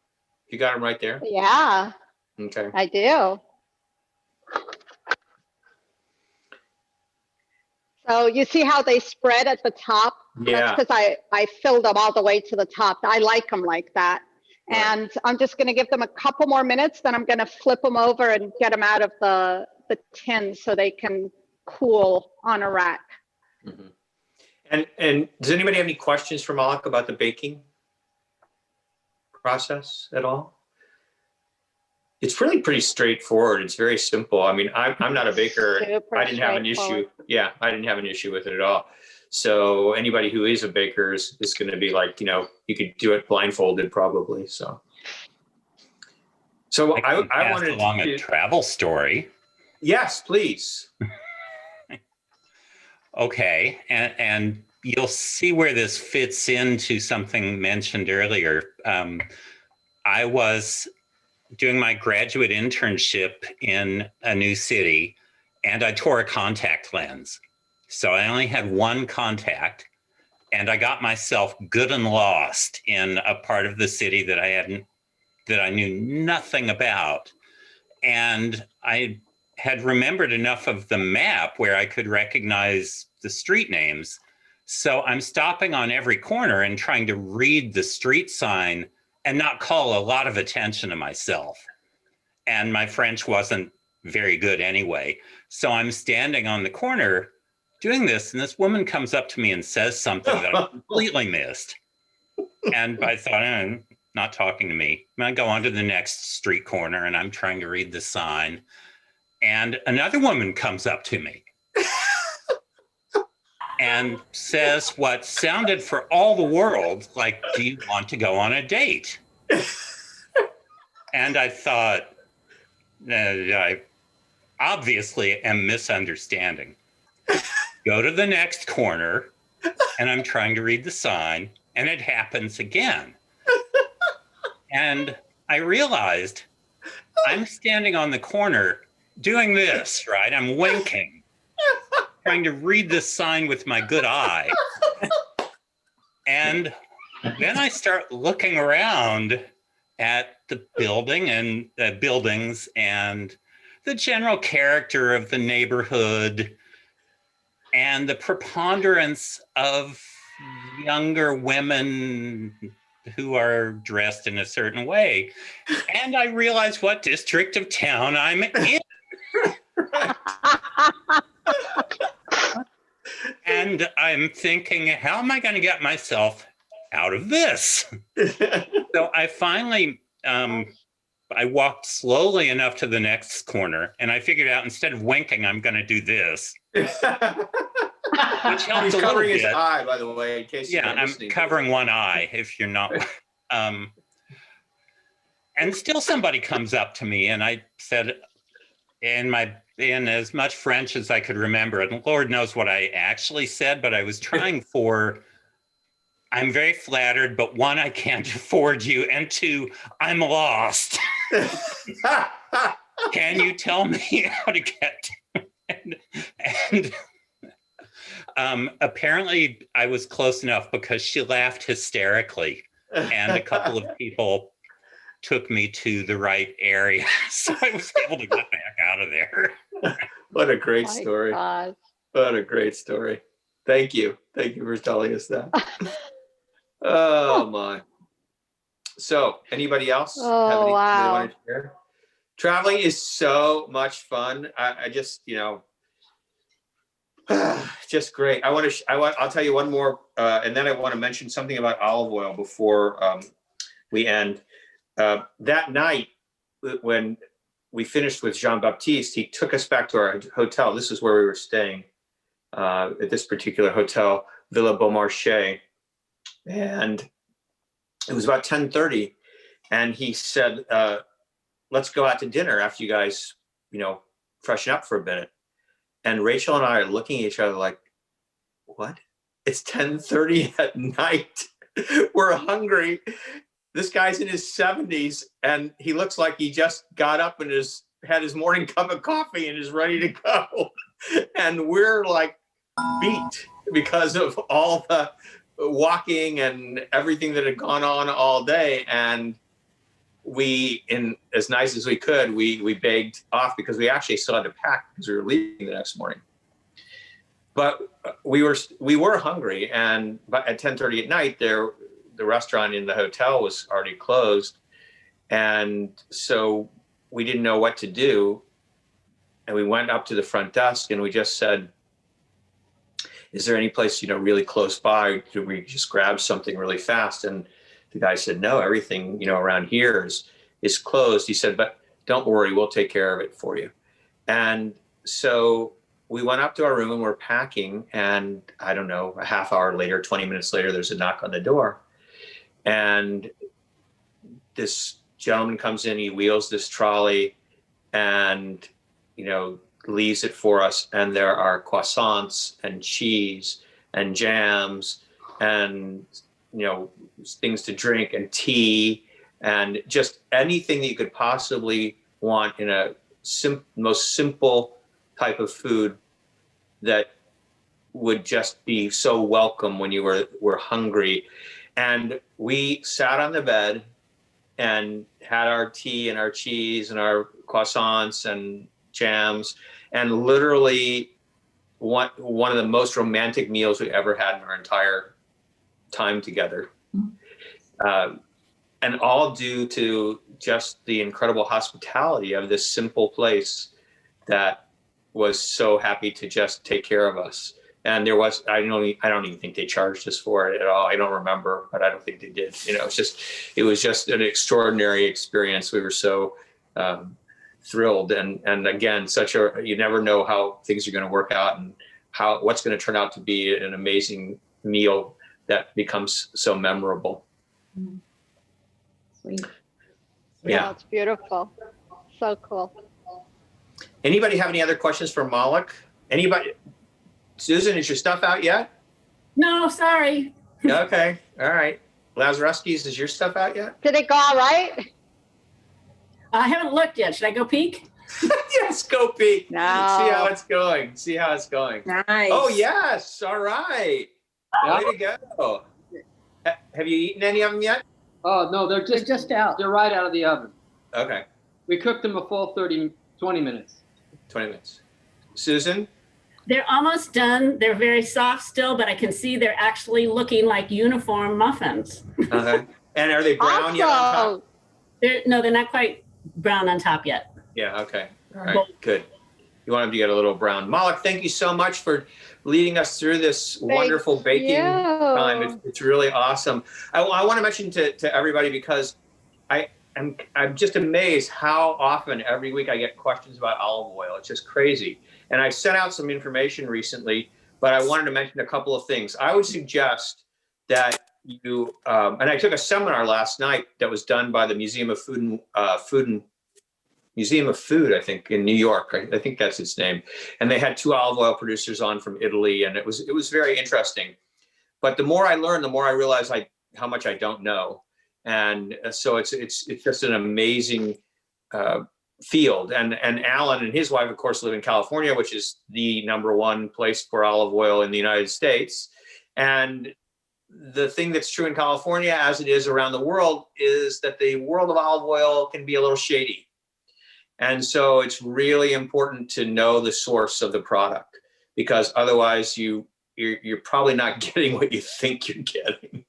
You got them right there? Yeah, Okay. I do. So you see how they spread at the top? Yeah. That's because I filled them all the way to the top. I like them like that. Right. And I'm just going to give them a couple more minutes, then I'm going to flip them over and get them out of the tin so they can cool on a rack. Mm-hmm. And does anybody have any questions for Malak about the baking process at all? It's really pretty straightforward. It's very simple. I mean, I'm not a baker. Super I didn't have an issue. straightforward. Yeah, I didn't have an issue with it at all. So anybody who is a baker is going to be like, you could do it blindfolded probably. So I pass wanted along to a travel story. Yes, please. Okay, and you'll see where this fits into something mentioned earlier. I was doing my graduate internship in a new city, and I tore a contact lens. So I only had one contact, and I got myself good and lost in a part of the city that I knew nothing about. And I had remembered enough of the map where I could recognize the street names. So I'm stopping on every corner and trying to read the street sign and not call a lot of attention to myself. And my French wasn't very good anyway. So I'm standing on the corner doing this, and this woman comes up to me and says something that I completely missed. And I thought, not talking to me. And I go on to the next street corner, and I'm trying to read the sign. And another woman comes up to me and says what sounded for all the world like, do you want to go on a date? And I thought, I obviously am misunderstanding. Go to the next corner, and I'm trying to read the sign, and it happens again. And I realized I'm standing on the corner doing this, right? I'm winking, trying to read this sign with my good eye. And then I start looking around at the building and buildings and the general character of the neighborhood and the preponderance of younger women who are dressed in a certain way. And I realize what district of town I'm in. And I'm thinking, how am I going to get myself out of this? So I finally, I walked slowly enough to the next corner, and I figured out instead of winking, I'm going to do this. Which helped He's a little covering his bit. eye, by the way, in case you're Yeah, I'm listening. covering one eye if you're not. And still somebody comes up to me, and I said in as much French as I could remember, and Lord knows what I actually said, but I was trying for, I'm very flattered, but one, I can't afford you, and two, I'm lost. Can you tell me how to get and apparently I was close enough because she laughed hysterically, and a couple of people took me to the right area, so I was able to get back out of there. What a great story. God. What a great story. Thank you. Thank you for telling us that. Oh my. So anybody else have anything they want to share? Traveling is so much fun. I just, just great. I'll tell you one more, and then I want to mention something about olive oil before we end. That night when we finished with Jean-Baptiste, he took us back to our hotel. This is where we were staying at this particular hotel, Villa Beaumarchais. And it was about 10:30. And he said, let's go out to dinner after you guys, freshen up for a minute. And Rachel and I are looking at each other like, what? It's 10:30 at night. We're hungry. This guy's in his 70s, and he looks like he just got up and had his morning cup of coffee and is ready to go. And we're like beat because of all the walking and everything that had gone on all day. And we, as nice as we could, we begged off because we actually still had to pack because we were leaving the next morning. But we were hungry, and at 10:30 at night, the restaurant in the hotel was already closed, and so we didn't know what to do. And we went up to the front desk, and we just said, "Is there any place really close by? Could we just grab something really fast?" And the guy said, "No, everything around here is closed." He said, "But don't worry, we'll take care of it for you." And so we went up to our room and we're packing, and I don't know, a half hour later, 20 minutes later, there's a knock on the door. And this gentleman comes in, he wheels this trolley and, leaves it for us. And there are croissants and cheese and jams and, things to drink and tea and just anything that you could possibly want in a most simple type of food that would just be so welcome when you were hungry. And we sat on the bed and had our tea and our cheese and our croissants and jams, and literally one of the most romantic meals we ever had in our entire time together. and all due to just the incredible hospitality of this simple place that was so happy to just take care of us. And there was, I don't even think they charged us for it at all. I don't remember, but I don't think they did. You know, it was just an extraordinary experience. We were so thrilled. And again, you never know how things are going to work out and what's going to turn out to be an amazing meal that becomes so memorable. Sweet. Yeah. It's beautiful. So cool. Anybody have any other questions for Malak? Anybody? Susan, is your stuff out yet? No, sorry. Okay. All right. Lazaruski's, is your stuff out yet? Did it go all right? I haven't looked yet. Should I go peek? Yes, go peek. No. See how it's going. See how it's going. Nice. Oh, yes. All right. Way to go. Have you eaten any of them yet? Oh, no, they're just out. They're right out of the oven. Okay. We cooked them a full 20 minutes. 20 minutes. Susan? They're almost done. They're very soft still, but I can see they're actually looking like uniform muffins. Okay. And are they brown yet on top? They're not quite brown on top yet. Yeah, okay. All right, good. You want them to get a little brown. Malak, thank you so much for leading us through this wonderful baking time. It's really awesome. I want to mention to everybody, because I'm just amazed how often every week I get questions about olive oil. It's just crazy. And I sent out some information recently, but I wanted to mention a couple of things. I would suggest that you, and I took a seminar last night that was done by the Museum of Food, I think, in New York. I think that's its name. And they had 2 olive oil producers on from Italy, and it was very interesting. But the more I learned, the more I realized how much I don't know. And so it's just an amazing field. And Alan and his wife, of course, live in California, which is the #1 place for olive oil in the United States. And the thing that's true in California, as it is around the world, is that the world of olive oil can be a little shady. And so it's really important to know the source of the product, because otherwise you're probably not getting what you think you're getting.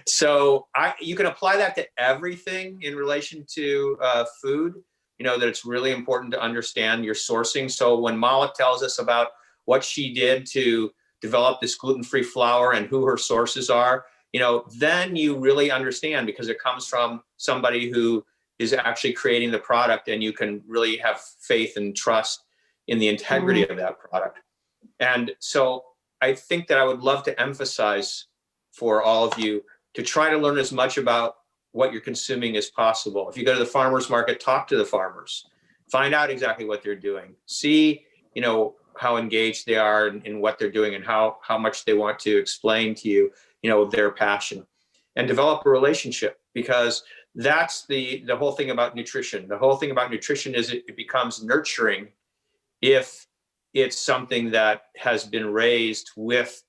So you can apply that to everything in relation to food, that it's really important to understand your sourcing. So when Malak tells us about what she did to develop this gluten-free flour and who her sources are, then you really understand, because it comes from somebody who is actually creating the product, and you can really have faith and trust in the integrity of that product. And so I think that I would love to emphasize for all of you to try to learn as much about what you're consuming as possible. If you go to the farmer's market, talk to the farmers, find out exactly what they're doing, see, how engaged they are in what they're doing, and how much they want to explain to you, their passion, and develop a relationship, because that's the whole thing about nutrition. The whole thing about nutrition is it becomes nurturing if it's something that has been raised with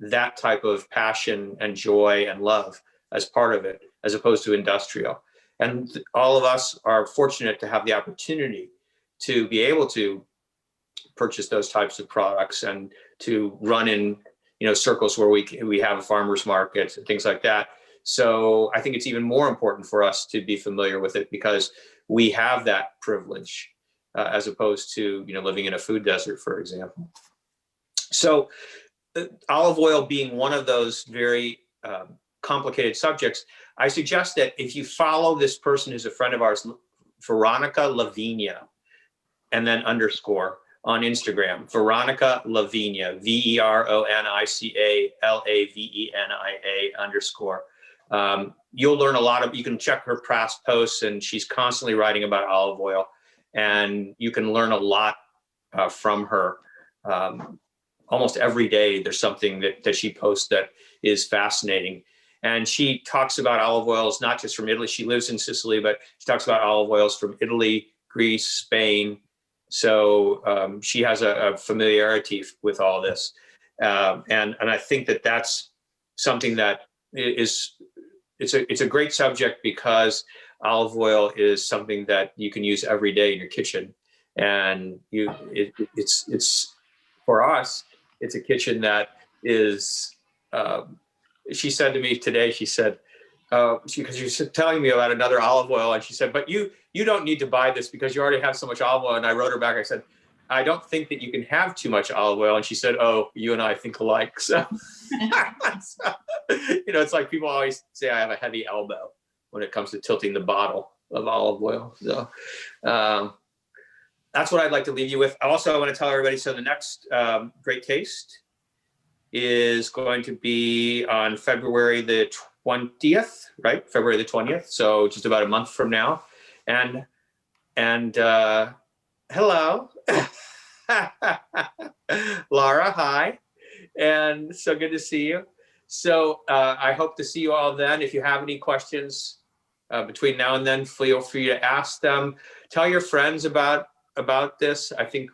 that type of passion and joy and love as part of it, as opposed to industrial. And all of us are fortunate to have the opportunity to be able to purchase those types of products and to run in, circles where we have a farmer's market and things like that. So I think it's even more important for us to be familiar with it, because we have that privilege as opposed to, living in a food desert, for example. So olive oil being one of those very complicated subjects, I suggest that if you follow this person who's a friend of ours, Veronica Lavinia, and then _ on Instagram, Veronica Lavinia, VeronicALavenia _. You'll learn a lot you can check her past posts, and she's constantly writing about olive oil, and you can learn a lot from her. Almost every day there's something that she posts that is fascinating. And she talks about olive oils, not just from Italy. She lives in Sicily, but she talks about olive oils from Italy, Greece, Spain. So she has a familiarity with all this. And I think that's something that it's a great subject, because olive oil is something that you can use every day in your kitchen. And it's for us, it's a kitchen that is, she said to me today, she said, because she was telling me about another olive oil, and she said, but you don't need to buy this because you already have so much olive oil. And I wrote her back, I said, I don't think that you can have too much olive oil. And she said, oh, you and I think alike. So, it's like people always say I have a heavy elbow when it comes to tilting the bottle of olive oil. So that's what I'd like to leave you with. Also, I want to tell everybody, so the next Great Taste is going to be on February the 20th, right? February the 20th. So just about a month from now. And hello, Laura, hi. And so good to see you. So I hope to see you all then. If you have any questions between now and then, feel free to ask them. Tell your friends about this. I think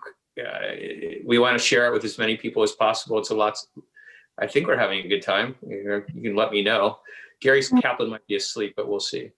we want to share it with as many people as possible. It's a lot. I think we're having a good time. You can let me know. Gary Kaplan might be asleep, but we'll see.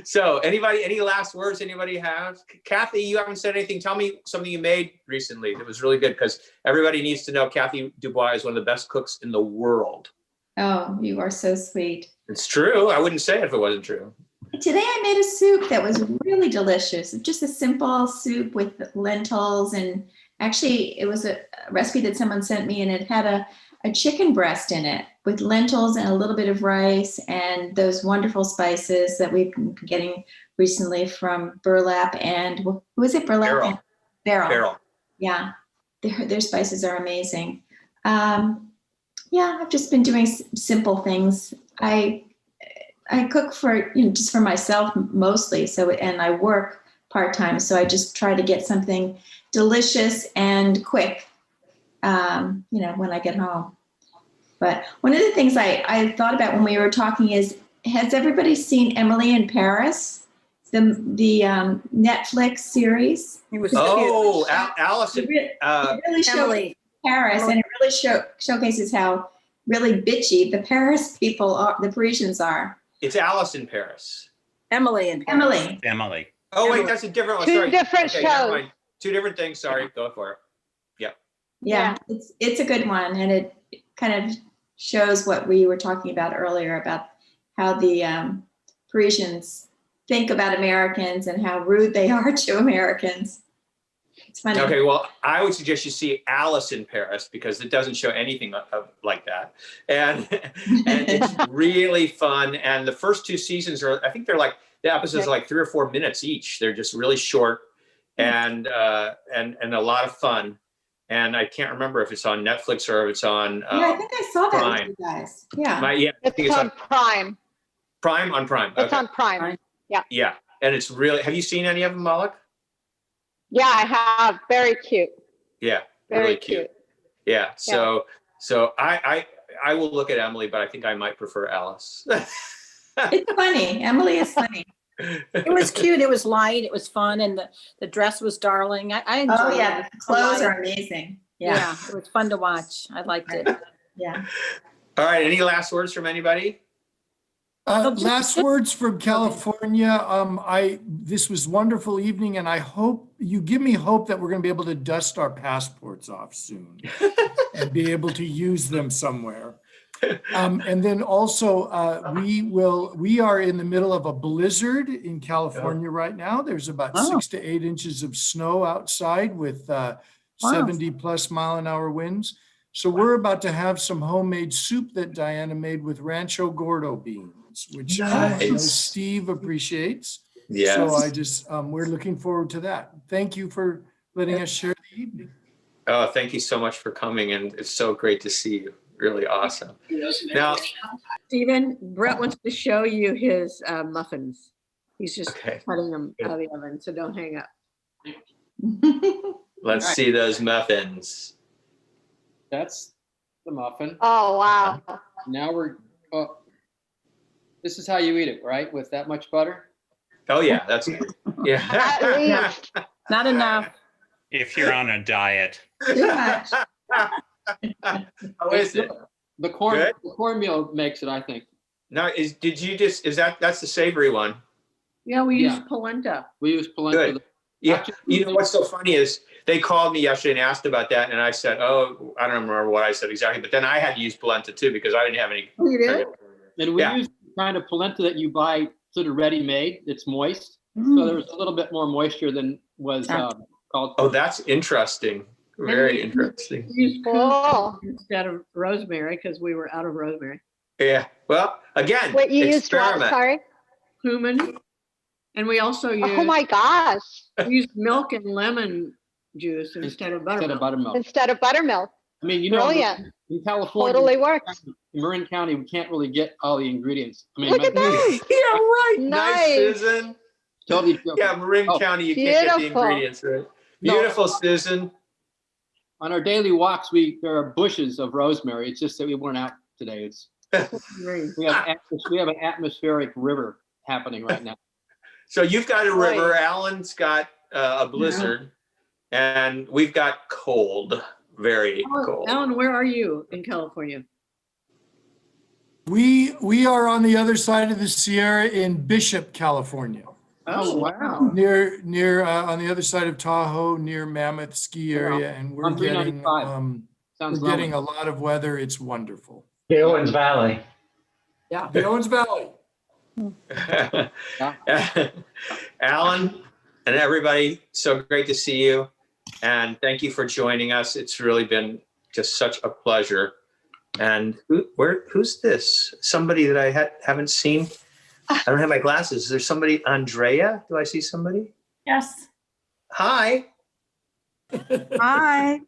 So any last words anybody have? Kathy, you haven't said anything. Tell me something you made recently that was really good, because everybody needs to know Kathy Dubois is one of the best cooks in the world. Oh, you are so sweet. It's true. I wouldn't say it if it wasn't true. Today I made a soup that was really delicious. Just a simple soup with lentils, and actually it was a recipe that someone sent me, and it had a chicken breast in it with lentils and a little bit of rice and those wonderful spices that we've been getting recently from Burlap and who is it? Burlap? Barrel. Yeah, their spices are amazing. I've just been doing simple things. I cook for, just for myself mostly. So, and I work part-time. So I just try to get something delicious and quick, when I get home. But one of the things I thought about when we were talking is, has everybody seen Emily in Paris? The Netflix series? It was Allison. It really showed Paris, and it really showcases how really bitchy the Paris people are, the Parisians are. It's Alice in Paris. Emily in Paris. Emily. Oh, wait, that's a different one. Two different shows. Never mind. Two different things. Sorry, go for it. Yeah, it's a good one, and it kind of shows what we were talking about earlier about how the Parisians think about Americans and how rude they are to Americans. It's funny. Okay, well, I would suggest you see Alice in Paris, because it doesn't show anything like that, and it's really fun. And the first two seasons the episodes are like 3 or 4 minutes each. They're just really short and a lot of fun. And I can't remember if it's on Netflix or if it's on. I think I saw that Prime. with you guys. Yeah. I think It's on Prime. Prime on Prime. It's on Prime. Yeah. Yeah, and it's really. Have you seen any of them, Malak? Yeah, I have. Very cute. Yeah, Very really cute. Yeah. So I will look at Emily, but I think I might prefer Alice. It's funny. Emily is funny. It was cute. It was light. It was fun. And the dress was darling. I enjoyed it. Oh, yeah. The clothes are amazing. Yeah. It was fun to watch. I liked it. Yeah. All right. Any last words from anybody? Last words from California. This was wonderful evening, and I hope you give me hope that we're going to be able to dust our passports off soon and be able to use them somewhere. And then also, we are in the middle of a blizzard in California right now. There's about 6 to 8 inches of snow outside with 70 plus mile-an-hour winds. So we're about to have some homemade soup that Diana made with Rancho Gordo beans, which I know Steve appreciates. Yes. So we're looking forward to that. Thank you for letting us share the evening. Oh, thank you so much for coming, and it's so great to see you. Really awesome. Now, Stephen, Brett wants to show you his muffins. He's just cutting them out of the oven, so don't hang up. Let's see those muffins. That's the muffin. Oh, wow. Now this is how you eat it, right? With that much butter? Oh, yeah, that's good. Yeah. At least. Not enough. If you're on a diet. Too much. How is it? The cornmeal makes it, I think. Now, that's the savory one? Yeah, we use polenta. We use polenta. Good. Yeah, you know what's so funny is they called me yesterday and asked about that, and I said, "Oh, I don't remember what I said exactly." But then I had to use polenta too because I didn't have any. Oh, you did? And we use the kind of polenta that you buy sort of ready-made. It's moist, so there's a little bit more moisture than was called. Oh, that's interesting. Very interesting. We used cumin instead of rosemary because we were out of rosemary. Yeah. Well, again, Wait, you used what? Sorry. Cumin, and we also used. Oh my gosh. We used milk and lemon juice instead of buttermilk. Instead of buttermilk. I mean, you know, Brilliant. in California, Totally works. in Marin County, we can't really get all the ingredients. I mean, Look at that. Yeah, right. Nice. Susan. Totally. Yeah, Marin County, you can't get the Beautiful. ingredients, right? Beautiful, Susan. On our daily walks, there are bushes of rosemary. It's just that we weren't out today. We have an atmospheric river happening right now. So you've got a river. Alan's got a blizzard, and we've got cold. Very cold. Alan, where are you in California? We are on the other side of the Sierra in Bishop, California. Oh, wow. Near on the other side of Tahoe, near Mammoth ski area, and we're getting a lot of weather. It's wonderful. The Owens Valley. Yeah. The Owens Valley. Alan and everybody, so great to see you. And thank you for joining us. It's really been just such a pleasure. And who's this? Somebody that I haven't seen. I don't have my glasses. Is there somebody, Andrea? Do I see somebody? Yes. Hi. Hi.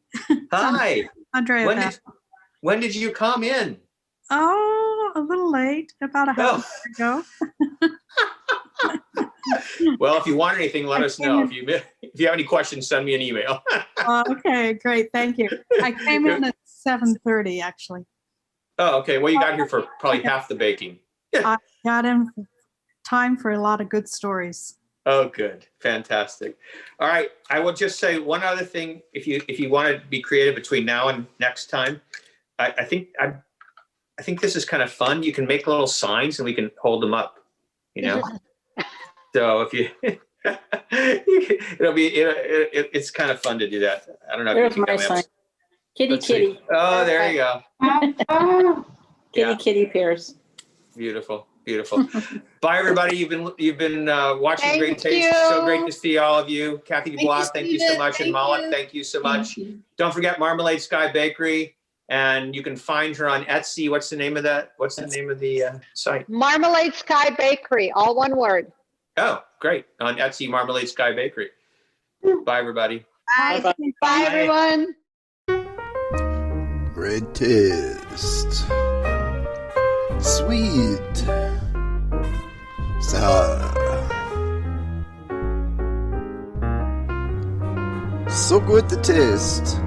Hi. Andrea. When did you come in? Oh, a little late, about a half hour ago. Well, if you want anything, let us know. If you have any questions, send me an email. Okay, great. Thank you. I came in at 7:30, actually. Oh, okay. Well, you got here for probably half the baking. I got in time for a lot of good stories. Oh, good. Fantastic. All right. I will just say one other thing. If you want to be creative between now and next time, I think this is kind of fun. You can make little signs and we can hold them up, you know? So if you, it's kind of fun to do that. I don't know. There's my sign. Kitty. Oh, there you go. Kitty pears. Beautiful. Bye, everybody. You've been watching Great Taste. you. So great to see all of you. Kathy Dubois, thank you so much. And Malak, thank you so much. Don't forget Marmalade Sky Bakery. And you can find her on Etsy. What's the name of that? What's the name of the site? Marmalade Sky Bakery, all one word. Oh, great. On Etsy, Marmalade Sky Bakery. Bye, everybody. Bye. Bye, everyone. Great taste. Sweet. Sour. So good to taste.